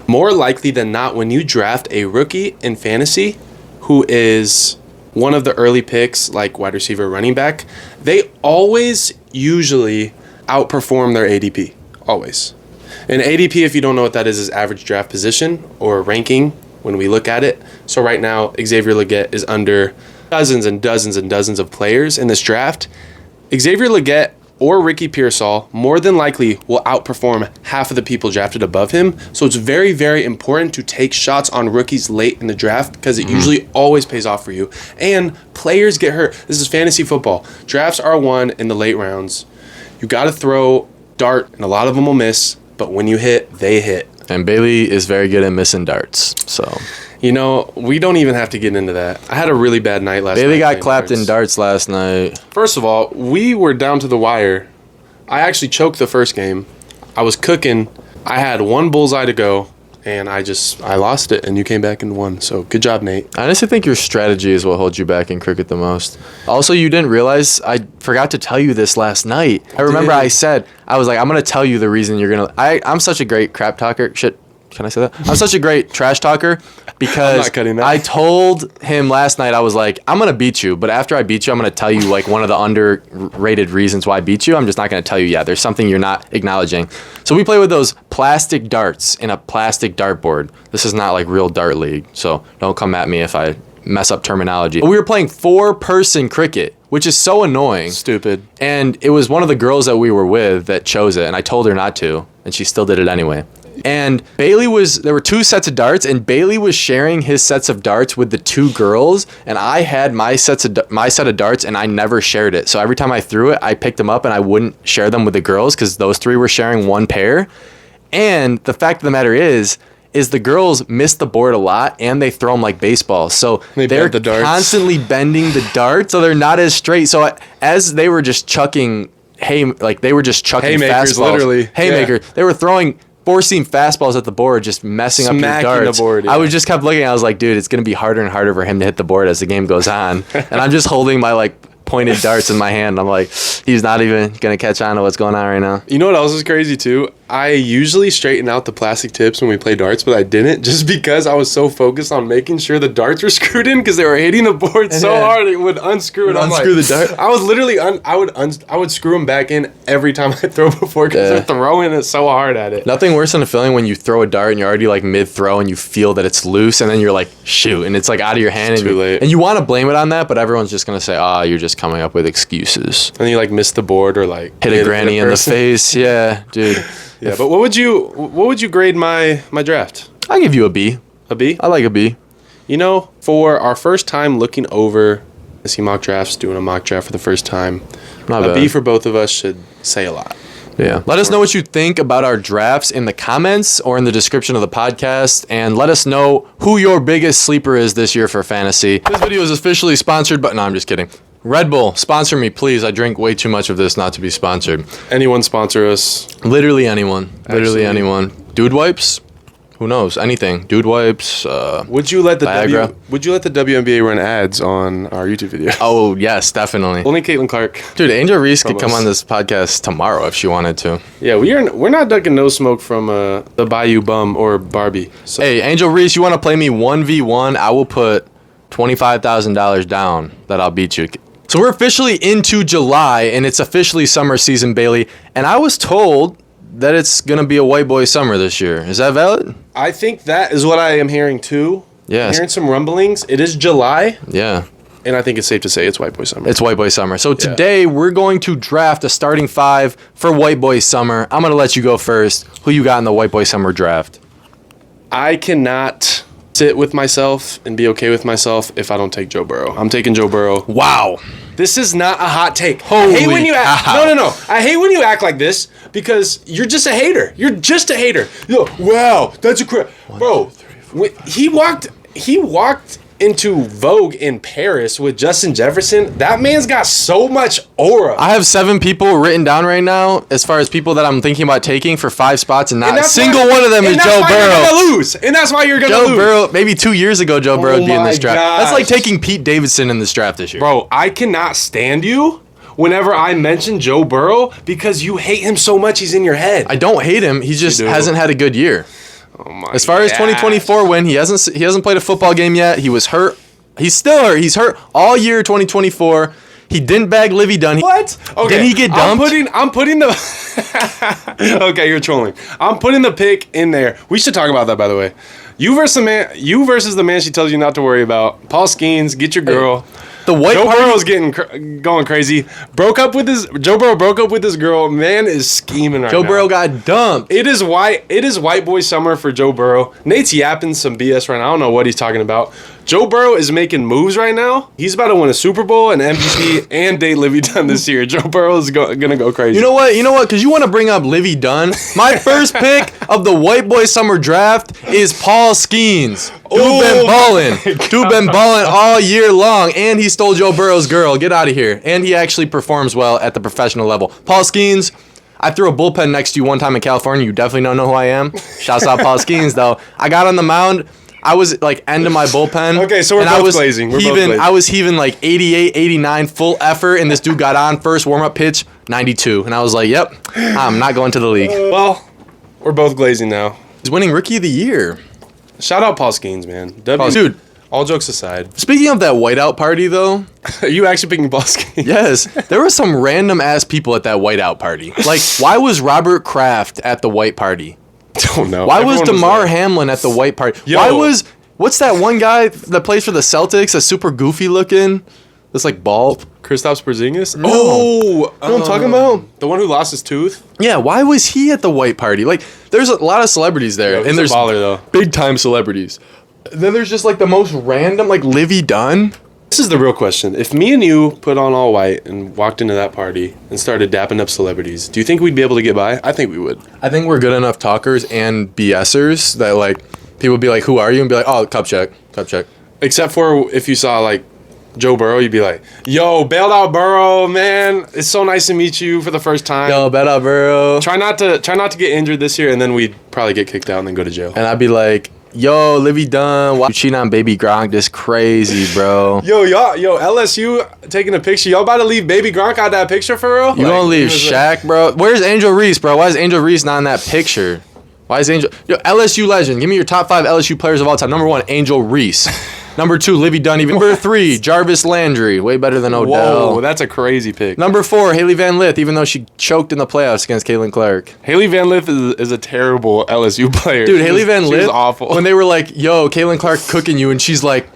more likely than not, when you draft a rookie in fantasy who is one of the early picks, like wide receiver, running back, they always usually outperform their ADP. Always. And ADP, if you don't know what that is average draft position or ranking when we look at it. So right now, Xavier Leggett is under dozens and dozens and dozens of players in this draft. Xavier Leggett or Ricky Pearsall more than likely will outperform half of the people drafted above him. So it's very, very important to take shots on rookies late in the draft because it usually always pays off for you. And players get hurt. This is fantasy football. Drafts are won in the late rounds. You got to throw dart, and a lot of them will miss, but when you hit, they hit. And Bailey is very good at missing darts, so... You know, we don't even have to get into that. I had a really bad night last night. Bailey got clapped in darts last night. First of all, we were down to the wire. I actually choked the first game. I was cooking. I had one bullseye to go, and I lost it, and you came back and won. So good job, Nate. I honestly think your strategy is what holds you back in cricket the most. Also, you didn't realize, I forgot to tell you this last night. I remember I said, I was like, I'm going to tell you the reason you're going to... I'm such a great crap talker. Shit. Can I say that? I'm such a great trash talker because I'm not cutting that. I told him last night, I was like, I'm going to beat you. But after I beat you, I'm going to tell you like one of the underrated reasons why I beat you. I'm just not going to tell you, yeah, there's something you're not acknowledging. So we play with those plastic darts in a plastic dartboard. This is not like real dart league. So don't come at me if I mess up terminology. But we were playing 4-person cricket, which is so annoying. Stupid. And it was one of the girls that we were with that chose it. And I told her not to. And she still did it anyway. And there were 2 sets of darts, and Bailey was sharing his sets of darts with the 2 girls, and I had my set of darts, and I never shared it. So every time I threw it, I picked them up, and I wouldn't share them with the girls because those 3 were sharing one pair. And the fact of the matter is the girls miss the board a lot, and they throw them like baseballs. So they're constantly bending the darts, so they're not as straight. So as they were just chucking, they were just chucking haymakers, fastballs. Literally. Haymaker. Yeah. They were throwing 4-seam fastballs at the board, just messing up your darts. The board, yeah. I was just kept looking. I was like, dude, it's going to be harder and harder for him to hit the board as the game goes on. And I'm just holding my pointed darts in my hand. I'm like, he's not even going to catch on to what's going on right now. You know what else is crazy too? I usually straighten out the plastic tips when we play darts, but I didn't just because I was so focused on making sure the darts were screwed in because they were hitting the board so hard it would unscrew it. Unscrew the dart. I was literally I would screw them back in every time I throw before because they're throwing it so hard at it. Nothing worse than a feeling when you throw a dart and you're already mid throw and you feel that it's loose and then you're like shoot and it's out of your hand too late. And you want to blame it on that, but everyone's just gonna say, you're just coming up with excuses. And you miss the board or hit a granny in the face. Yeah, dude. Yeah, but what would you grade my draft? I give you a B. A B? I like a B. You know, for our first time looking over mock drafts, doing a mock draft for the first time, Not a bad. B for both of us should say a lot. Yeah. Let us know what you think about our drafts in the comments or in the description of the podcast, and let us know who your biggest sleeper is this year for fantasy. This video is officially sponsored, but no, I'm just kidding. Red Bull, sponsor me, please. I drink way too much of this not to be sponsored. Anyone sponsor us? Literally anyone. Literally anyone. Dude wipes? Who knows? Anything. Dude wipes. Would you let the Viagra. Would you let the WNBA run ads on our YouTube video? Oh yes, definitely. Only Caitlin Clark. Dude, Angel Reese could come on this podcast tomorrow if she wanted to. Yeah, we're not ducking no smoke from the Bayou Bum or Barbie. So. Hey, Angel Reese, you want to play me 1v1? I will put $25,000 down that I'll beat you. So we're officially into July, and it's officially summer season, Bailey. And I was told that it's going to be a white boy summer this year. Is that valid? I think that is what I am hearing, too. Yeah. I'm hearing some rumblings. It is July. Yeah. And I think it's safe to say it's white boy summer. It's white boy summer. So today, we're going to draft a starting 5 for white boy summer. I'm going to let you go first. Who you got in the white boy summer draft? I cannot sit with myself and be okay with myself if I don't take Joe Burrow. I'm taking Joe Burrow. Wow. This is not a hot take. Holy I hate when you act. cow. No. I hate when you act like this because you're just a hater. You're just a hater. You go, wow, that's a crap. Bro, he walked into Vogue in Paris with Justin Jefferson. That man's got so much aura. I have 7 people written down right now as far as people that I'm thinking about taking for 5 spots, and not a single one of them is Joe Burrow. And that's why you're going to lose. Joe Burrow, maybe 2 years ago, Joe Burrow would be in this draft. gosh. That's like taking Pete Davidson in this draft this year. Bro, I cannot stand you whenever I mention Joe Burrow because you hate him so much he's in your head. I don't hate him. He just hasn't had a good year. Oh my As far as 2024 win, he hasn't played a football game yet. He was hurt. He's still hurt. He's hurt all year 2024. He didn't bag Livvy Dunne. What? Okay. Did he get dumped? I'm putting the Okay, you're trolling. I'm putting the pick in there. We should talk about that, by the way. You versus the man she tells you not to worry about. Paul Skeens, get your girl. The white Joe party. Burrow's going crazy. Joe Burrow broke up with his girl. Man is scheming right now. Joe Burrow got dumped. It is white boy summer for Joe Burrow. Nate's yapping some BS right now. I don't know what he's talking about. Joe Burrow is making moves right now. He's about to win a Super Bowl, an MVP, and date Livvy Dunne this year. Joe Burrow is gonna go crazy. You know what? Because you want to bring up Livvy Dunne. My first pick of the white boy summer draft is Paul Skeens. Dude been balling all year long, and he stole Joe Burrow's girl. Get out of here. And he actually performs well at the professional level. Paul Skeens, I threw a bullpen next to you one time in California. You definitely don't know who I am. Shouts out Paul Skeens, though. I got on the mound. I was like end of my bullpen. Okay, so we're both glazing. I was heaving like 88, 89, full effort, and this dude got on first warm-up pitch, 92. And I was like, yep, I'm not going to the league. Well, we're both glazing now. He's winning Rookie of the Year. Shout out Paul Skeens, man. Dude. All jokes aside. Speaking of that whiteout party, though. Are you actually picking Paul Skeens? Yes. There were some random-ass people at that whiteout party. Like, why was Robert Kraft at the white party? Don't know. Why was DeMar Hamlin at the white party? Yo. Why was... What's that one guy that plays for the Celtics? A super goofy looking... That's like bald. Kristaps Porzingis? No. Oh! You know what I'm talking about? The one who lost his tooth? Yeah, why was he at the white party? Like, there's a lot of celebrities there. He's and there's a baller, though. Big-time celebrities. Then there's just like the most random, like Livvy Dunne. This is the real question. If me and you put on all white and walked into that party and started dapping up celebrities, do you think we'd be able to get by? I think we would. I think we're good enough talkers and BSers that like people would be like, "Who are you?" and be like, "Oh, cup check." Except for if you saw like Joe Burrow, you'd be like, "Yo, bailed out Burrow, man. It's so nice to meet you for the first time. Yo, bet up, bro. Try not to get injured this year, and then we'd probably get kicked out and then go to jail." And I'd be like, "Yo, Livvy Dunne, why you cheating on baby Gronk? This crazy, bro." Yo, LSU taking a picture. Y'all about to leave baby Gronk out that picture for real? You gonna leave Shaq, bro? Where's Angel Reese, bro? Why is Angel Reese not in that picture? Why is Angel... Yo, LSU legend. Give me your top 5 LSU players of all time. Number 1, Angel Reese. Number 2, Livvy Dunne. Even number 3, Jarvis Landry. Way better than Odell. Whoa, that's a crazy pick. Number 4, Haley Van Lith, even though she choked in the playoffs against Caitlin Clark. Haley Van Lith is a terrible LSU player. Dude, Haley Van Lith, she was awful. When they were like, yo, Caitlin Clark cooking you, and she's like,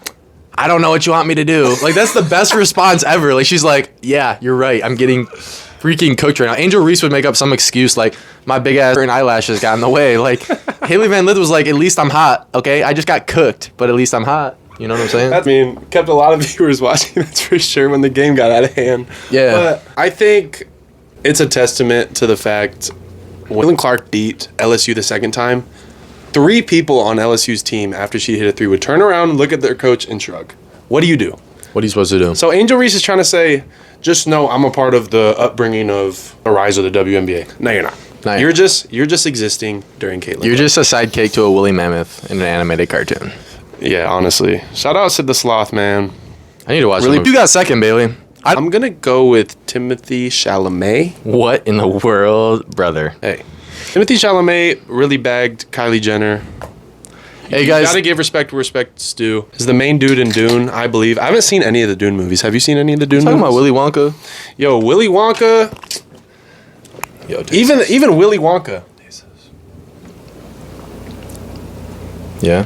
I don't know what you want me to do. Like, that's the best response ever. Like, she's like, yeah, you're right. I'm getting freaking cooked right now. Angel Reese would make up some excuse like, my big ass and eyelashes got in the way. Like, Haley Van Lith was like, at least I'm hot, okay? I just got cooked, but at least I'm hot. You know what I'm saying? I mean, kept a lot of viewers watching, that's for sure, when the game got out of hand. Yeah. But I think it's a testament to the fact when Caitlin Clark beat LSU the second time, 3 people on LSU's team after she hit a 3 would turn around, look at their coach, and shrug. What do you do? What are you supposed to do? So Angel Reese is trying to say, just know I'm a part of the upbringing of the rise of the WNBA. No, you're not. You're just existing during Caitlin. You're just a sidekick to a woolly mammoth in an animated cartoon. Yeah, honestly. Shout out Sid the Sloth, man. I need to watch Really? it. You got second, Bailey. I'm going to go with Timothée Chalamet. What in the world, brother? Hey. Timothée Chalamet really bagged Kylie Jenner. Hey, guys. You gotta give respect where respect's due. He's the main dude in Dune, I believe. I haven't seen any of the Dune movies. Have you seen any of the Dune movies? Talking about Willy Wonka. Yo, Willy Wonka. Yo, even Willy Wonka. Yeah.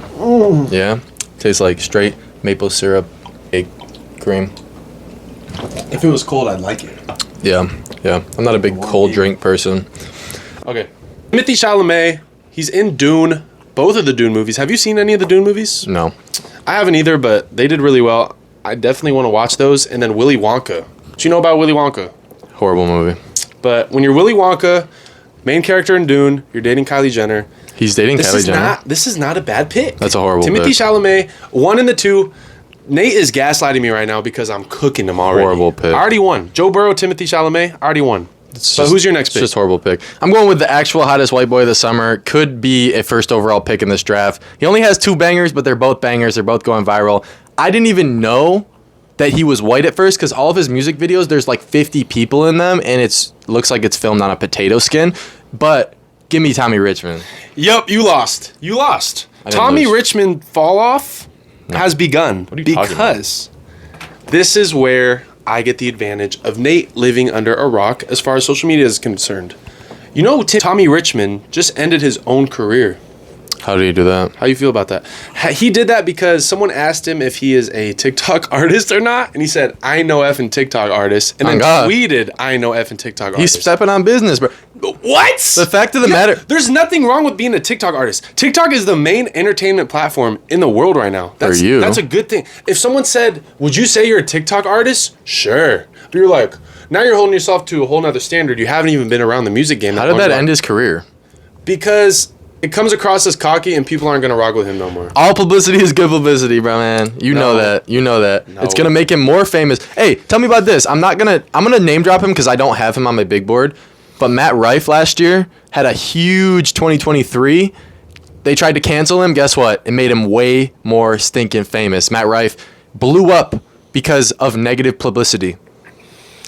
Yeah. Tastes like straight maple syrup, egg cream. If it was cold, I'd like it. Yeah. Yeah. I'm not a big cold drink person. Okay. Timothée Chalamet. He's in Dune. Both of the Dune movies. Have you seen any of the Dune movies? No. I haven't either, but they did really well. I definitely want to watch those. And then Willy Wonka. What you know about Willy Wonka? Horrible movie. But when you're Willy Wonka, main character in Dune, you're dating Kylie Jenner. He's dating Kylie Jenner. This is not a bad pick. That's a horrible Timothée pick. Chalamet, 1 and the 2. Nate is gaslighting me right now because I'm cooking him already. Horrible pick. I already won. Joe Burrow, Timothée Chalamet, I already won. But who's your next pick? It's just a horrible pick. I'm going with the actual hottest white boy of the summer. Could be a first overall pick in this draft. He only has 2 bangers, but they're both bangers. They're both going viral. I didn't even know that he was white at first because all of his music videos, there's like 50 people in them, and it looks like it's filmed on a potato skin. But give me Tommy Richmond. Yup, you lost. You lost. I didn't Tommy lose. Richmond fall off has begun. What are you talking about? Because this is where I get the advantage of Nate living under a rock as far as social media is concerned. You know, Tommy Richmond just ended his own career. How did he do that? How you feel about that? He did that because someone asked him if he is a TikTok artist or not, and he said, "I know effing TikTok artist," and then tweeted, "I know effing TikTok artist." He's stepping on business, bro. What? The fact of the matter, there's nothing wrong with being a TikTok artist. TikTok is the main entertainment platform in the world right now. That's, for you. That's a good thing. If someone said, "Would you say you're a TikTok artist?" Sure. But you're like, now you're holding yourself to a whole nother standard. You haven't even been around the music game. How did that end his career? Because it comes across as cocky and people aren't going to rock with him no more. All publicity is good publicity, bro, man. You know that. You know that. No. It's going to make him more famous. Hey, tell me about this. I'm going to name drop him because I don't have him on my big board. But Matt Rife last year had a huge 2023. They tried to cancel him. Guess what? It made him way more stinking famous. Matt Rife blew up because of negative publicity.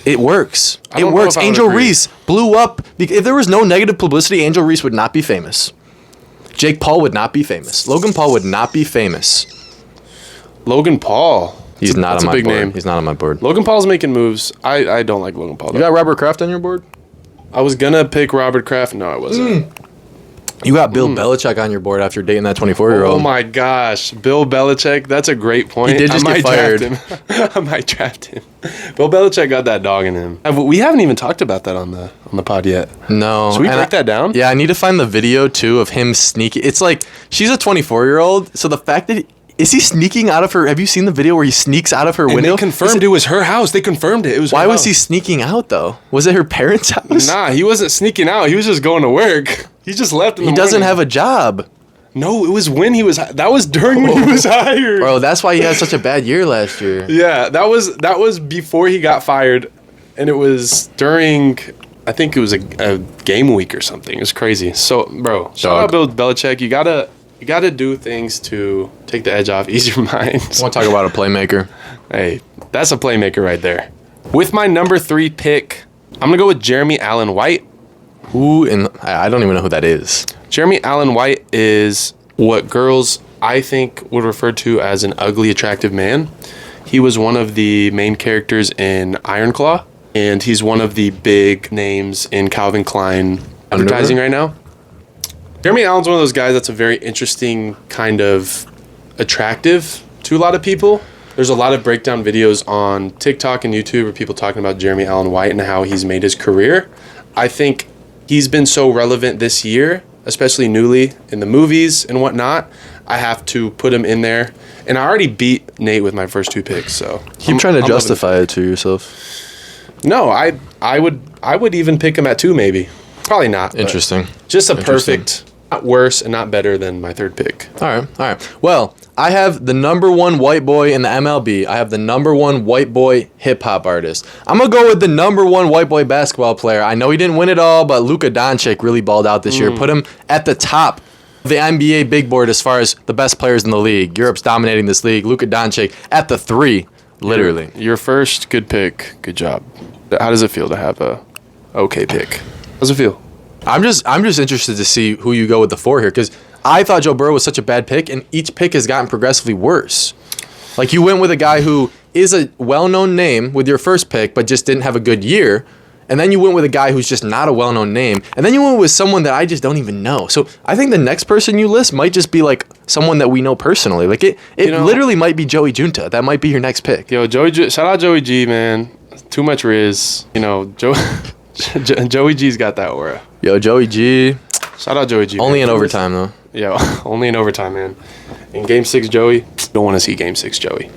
It works. It works. Angel Reese blew up. If there was no negative publicity, Angel Reese would not be famous. Jake Paul would not be famous. Logan Paul would not be famous. Logan Paul. He's not on my board. Name. He's not on my board. Logan Paul's making moves. I don't like Logan Paul, though. You got Robert Kraft on your board? I was going to pick Robert Kraft. No, I wasn't. You got Bill Belichick on your board after dating that 24-year-old. Oh, my gosh. Bill Belichick. That's a great point. He did just get fired. I might draft him. Bill Belichick got that dog in him. We haven't even talked about that on the pod yet. No. Should we break that down? Yeah, I need to find the video, too, of him sneaking. It's like, she's a 24-year-old, so the fact that is he sneaking out of her? Have you seen the video where he sneaks out of her window? They confirmed it was her house. They confirmed it. It was her Why was house. he sneaking out, though? Was it her parents' house? Nah, he wasn't sneaking out. He was just going to work. He just left in the morning. He doesn't have a job. No, it was when he was... That was during when he was hired. Bro, that's why he had such a bad year last year. Yeah, that was before he got fired. And it was during... I think it was a game week or something. It was crazy. So, bro, shout out Bill Belichick. You gotta do things to take the edge off, ease your mind. I want to talk about a playmaker. Hey, that's a playmaker right there. With my number 3 pick, I'm going to go with Jeremy Allen White. I don't even know who that is. Jeremy Allen White is what girls, I think, would refer to as an ugly, attractive man. He was one of the main characters in Iron Claw, and he's one of the big names in Calvin Klein advertising right now. Jeremy Allen's one of those guys that's a very interesting kind of attractive to a lot of people. There's a lot of breakdown videos on TikTok and YouTube of people talking about Jeremy Allen White and how he's made his career. I think he's been so relevant this year, especially newly in the movies and whatnot. I have to put him in there. And I already beat Nate with my first 2 picks, so Keep trying to justify it to yourself. No, I would even pick him at 2 maybe. Probably not. Interesting. Just a perfect, not worse and not better than my 3rd pick. All right. Well, I have the number 1 white boy in the MLB. I have the number 1 white boy hip-hop artist. I'm going to go with the number 1 white boy basketball player. I know he didn't win it all, but Luka Doncic really balled out this year. Put him at the top of the NBA big board as far as the best players in the league. Europe's dominating this league. Luka Doncic at the 3, literally. Your first good pick. Good job. How does it feel to have a okay pick? How's it feel? I'm just interested to see who you go with the 4 here, because I thought Joe Burrow was such a bad pick, and each pick has gotten progressively worse. Like, you went with a guy who is a well-known name with your first pick, but just didn't have a good year, and then you went with a guy who's just not a well-known name, and then you went with someone that I just don't even know. So I think the next person you list might just be like someone that we know personally. Like, it literally might be Joey Junta. That might be your next pick. Yo, shout out Joey G, man. Too much Riz. Joey G's got that aura. Yo, Joey G. Shout out Joey G. Only in overtime, though. Yeah, only in overtime, man. In Game 6, Joey, don't want to see Game 6, Joey.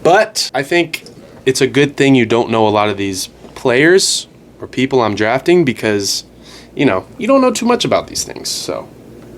But I think it's a good thing you don't know a lot of these players or people I'm drafting because, you don't know too much about these things. So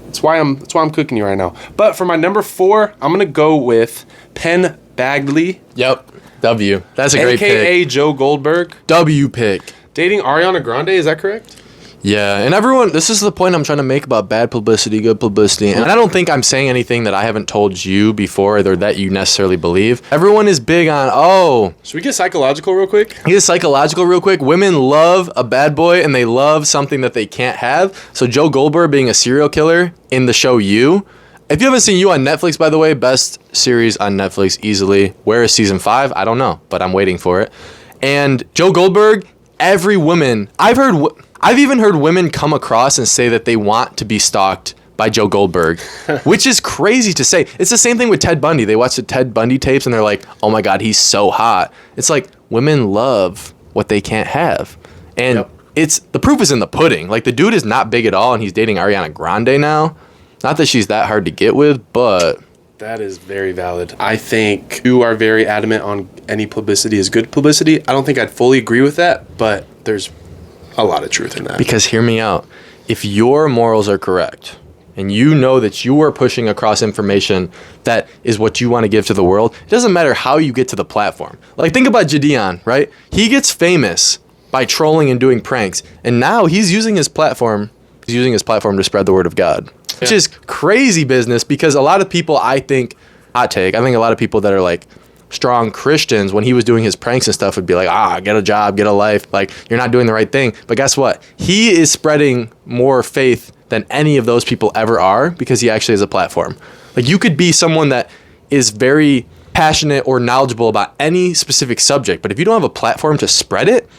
that's why I'm cooking you right now. But for my number 4, I'm going to go with Penn Badgley. Yep. W. That's a great pick. AKA Joe Goldberg. W pick. Dating Ariana Grande, is that correct? Yeah, and everyone, this is the point I'm trying to make about bad publicity, good publicity. And I don't think I'm saying anything that I haven't told you before or that you necessarily believe. Everyone is big on, Should we get psychological real quick? Women love a bad boy and they love something that they can't have. So Joe Goldberg being a serial killer in the show You. If you haven't seen You on Netflix, by the way, best series on Netflix easily. Where is season 5? I don't know, but I'm waiting for it. And Joe Goldberg, every woman, I've even heard women come across and say that they want to be stalked by Joe Goldberg, which is crazy to say. It's the same thing with Ted Bundy. They watch the Ted Bundy tapes and they're like, oh my God, he's so hot. It's like women love what they can't have. And it's the proof is in the pudding. Like, the dude is not big at all, and he's dating Ariana Grande now. Not that she's that hard to get with, but... That is very valid. I think you are very adamant on any publicity is good publicity. I don't think I'd fully agree with that, but there's a lot of truth in that. Because hear me out. If your morals are correct, and you know that you are pushing across information that is what you want to give to the world, it doesn't matter how you get to the platform. Like, think about Gideon, right? He gets famous by trolling and doing pranks, and now he's using his platform to spread the word of God, which is crazy business, because a lot of people, I think a lot of people that are like strong Christians, when he was doing his pranks and stuff, would be like, get a job, get a life, like, you're not doing the right thing. But guess what? He is spreading more faith than any of those people ever are, because he actually has a platform. Like, you could be someone that is very passionate or knowledgeable about any specific subject, but if you don't have a platform to spread it,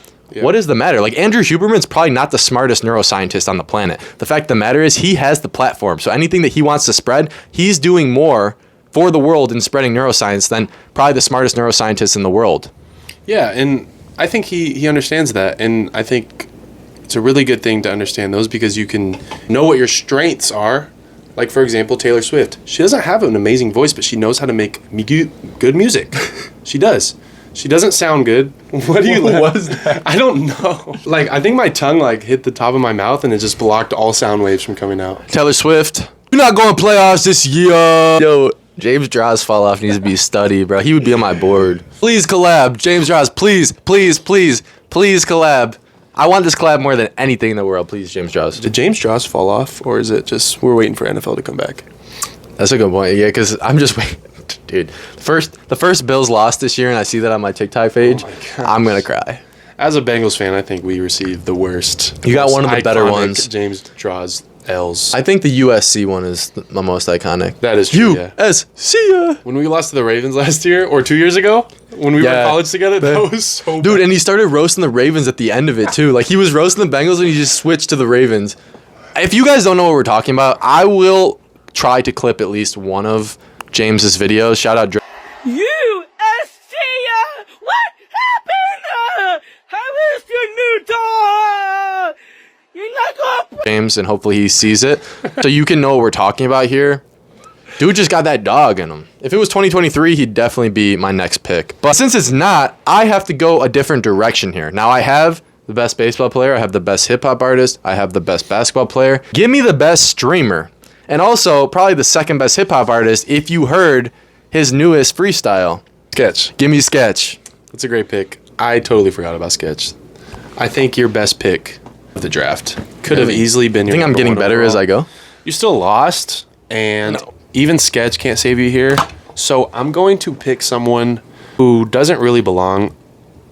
what does the matter? Like, Andrew Huberman's probably not the smartest neuroscientist on the planet. The fact of the matter is he has the platform. So anything that he wants to spread, he's doing more for the world in spreading neuroscience than probably the smartest neuroscientist in the world. Yeah, and I think he understands that, and I think it's a really good thing to understand those, because you can know what your strengths are. Like, for example, Taylor Swift. She doesn't have an amazing voice, but she knows how to make good music. She does. She doesn't sound good. What do you What was that? I don't know. Like, I think my tongue, like, hit the top of my mouth, and it just blocked all sound waves from coming out. Taylor Swift, you're not going playoffs this year. Yo, James Droz fall off needs to be studied, bro. He would be on my board. Please collab. James Droz, please collab. I want this collab more than anything in the world. Please, James Droz. Did James Droz fall off, or is it just we're waiting for NFL to come back? That's a good point. Yeah, because I'm just waiting. Dude, the first Bills lost this year, and I see that on my TikTok page, I'm going to cry. As a Bengals fan, I think we received the worst. You got one of the better ones. James Droz L's. I think the USC one is the most iconic. That is true, yeah. USC. When we lost to the Ravens last year, or 2 years ago, when we were in college together, that was so Dude, and he started roasting the Ravens at the end of it, too. Like, he was roasting the Bengals, and he just switched to the Ravens. If you guys don't know what we're talking about, I will try to clip at least one of James's videos. Shout out USC, what happened? How is your new dog? You're not going James, and hopefully he sees it. So you can know what we're talking about here. Dude just got that dog in him. If it was 2023, he'd definitely be my next pick. But since it's not, I have to go a different direction here. Now, I have the best baseball player. I have the best hip-hop artist. I have the best basketball player. Give me the best streamer. And also, probably the second best hip-hop artist if you heard his newest freestyle. Sketch. Give me Sketch. That's a great pick. I totally forgot about Sketch. I think your best pick of the draft could have easily been your I think I'm number getting one better overall. as I go. You still lost, and even Sketch can't save you here. So I'm going to pick someone who doesn't really belong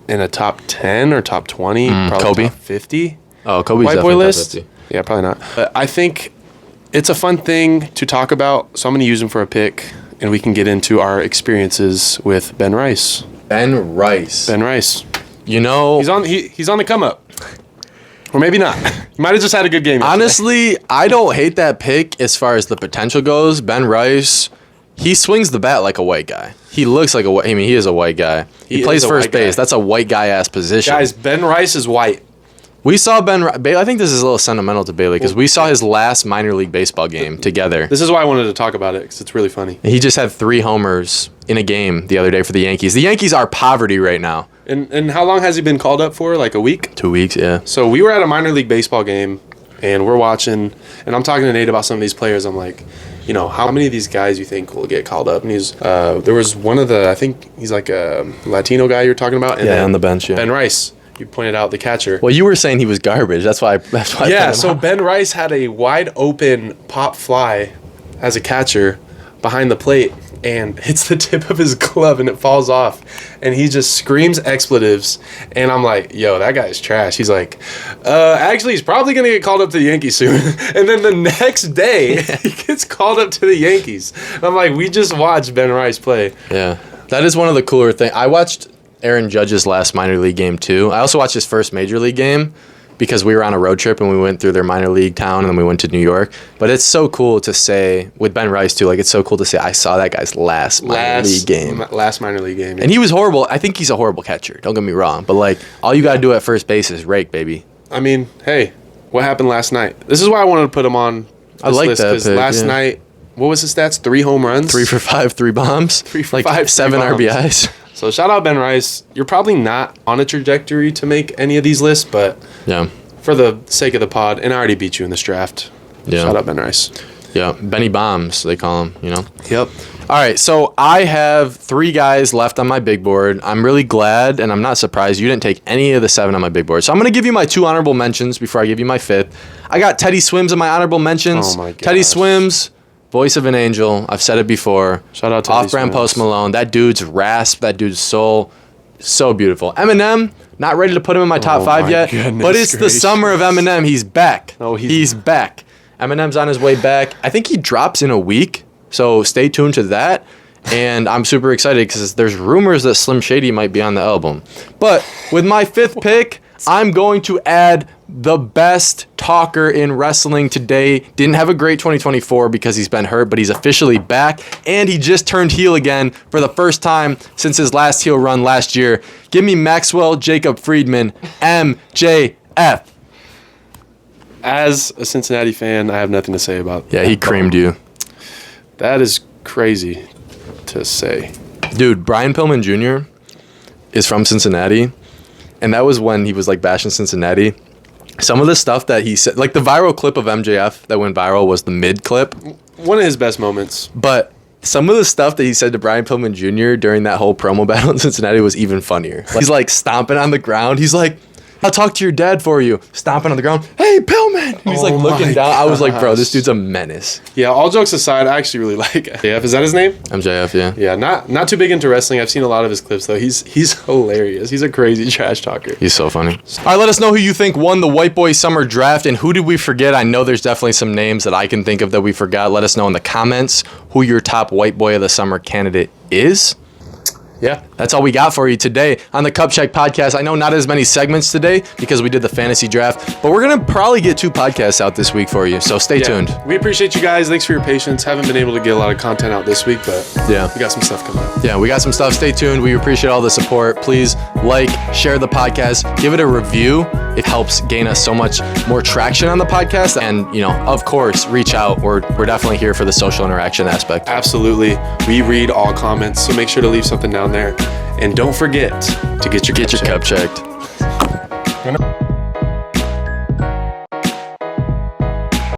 in a top 10 or top 20, probably Kobe. top 50. Oh, Kobe's White boy definitely top list? 50. Yeah, probably not. But I think it's a fun thing to talk about, so I'm going to use him for a pick, and we can get into our experiences with Ben Rice. Ben Rice. Ben Rice. You know, He's on the come up. Or maybe not. He might have just had a good game yesterday. honestly, I don't hate that pick as far as the potential goes. Ben Rice, he swings the bat like a white guy. He looks like he is a white guy. He plays is a first white guy. base. That's a white guy-ass position. Guys, Ben Rice is white. We saw Bailey. I think this is a little sentimental to Bailey because we saw his last minor league baseball game together. This is why I wanted to talk about it, because it's really funny. He just had 3 homers in a game the other day for the Yankees. The Yankees are poverty right now. And how long has he been called up for? Like a week? 2 weeks, yeah. So we were at a minor league baseball game, and we're watching, and I'm talking to Nate about some of these players. I'm like, you know, how many of these guys you think will get called up? And there was one of the, I think he's like a Latino guy you're talking about. And Yeah, then on the bench, yeah. Ben Rice, you pointed out, the catcher. Well, you were saying he was garbage. That's why. I Yeah, so Ben Rice had a wide open pop fly as a catcher behind the plate and hits the tip of his glove and it falls off. And he just screams expletives. And I'm like, yo, that guy's trash. He's like, actually, he's probably going to get called up to the Yankees soon. And then the next day, he gets called up to the Yankees. And I'm like, we just watched Ben Rice play. Yeah, that is one of the cooler things. I watched Aaron Judge's last minor league game too. I also watched his first major league game because we were on a road trip and we went through their minor league town and then we went to New York. But it's so cool to say, with Ben Rice too, like it's so cool to say I saw that guy's last minor league game. Last minor league game. Yeah. And he was horrible. I think he's a horrible catcher. Don't get me wrong. But like all you got to do at first base is rake, baby. I mean, hey, what happened last night? This is why I wanted to put him on this I like list, that because pick, last night, what was his stats? 3 home runs? 3 for 5, 3 bombs. 3 for like 5, 7 3 bombs. RBIs. So shout out Ben Rice. You're probably not on a trajectory to make any of these lists, but Yeah. for the sake of the pod, and I already beat you in this draft. Yeah. Shout out Ben Rice. Yeah. Benny Bombs, they call him, you know? Yep. All right, so I have 3 guys left on my big board. I'm really glad, and I'm not surprised you didn't take any of the 7 on my big board. So I'm going to give you my 2 honorable mentions before I give you my 5th. I got Teddy Swims in my honorable mentions. Oh my Teddy gosh. Swims, voice of an angel. I've said it before. Shout out to Teddy Off-brand Swims. Post Malone. That dude's rasp, that dude's soul, so beautiful. Eminem, not ready to put him in my top 5 my yet, goodness but it's the gracious. summer of Eminem. He's back. No, he's back. Eminem's on his way back. I think he drops in a week, so stay tuned to that. And I'm super excited because there's rumors that Slim Shady might be on the album. But with my 5th pick, I'm going to add the best talker in wrestling today. Didn't have a great 2024 because he's been hurt, but he's officially back. And he just turned heel again for the first time since his last heel run last year. Give me Maxwell Jacob Friedman, MJF. As a Cincinnati fan, I have nothing to say about Yeah, he creamed you. That is crazy to say. Dude, Brian Pillman Jr. is from Cincinnati, and that was when he was like bashing Cincinnati. Some of the stuff that he said, like the viral clip of MJF that went viral was the mid clip, One of his best moments. but some of the stuff that he said to Brian Pillman Jr. during that whole promo battle in Cincinnati was even funnier. Like, he's like stomping on the ground. He's like, I'll talk to your dad for you. Stomping on the ground. Hey, Pillman! And he's like Oh looking my down. I was like, bro, gosh. this dude's a menace. Yeah, all jokes aside, I actually really like MJF. Is that his name? MJF, yeah. Yeah, not too big into wrestling. I've seen a lot of his clips though. He's hilarious. He's a crazy trash talker. He's so funny. All right, let us know who you think won the White Boy Summer Draft and who did we forget. I know there's definitely some names that I can think of that we forgot. Let us know in the comments who your top White Boy of the Summer candidate is. Yeah. That's all we got for you today on the Cup Check podcast. I know not as many segments today because we did the fantasy draft, but we're going to probably get 2 podcasts out this week for you, so stay tuned. We appreciate you guys. Thanks for your patience. Haven't been able to get a lot of content out this week, but Yeah. we got some stuff coming out. Yeah, we got some stuff. Stay tuned. We appreciate all the support. Please like, share the podcast, give it a review. It helps gain us so much more traction on the podcast. And, you know, of course, reach out. We're definitely here for the social interaction aspect. Absolutely. We read all comments, so make sure to leave something down there. And don't forget to get your Get your cup cup checked. checked.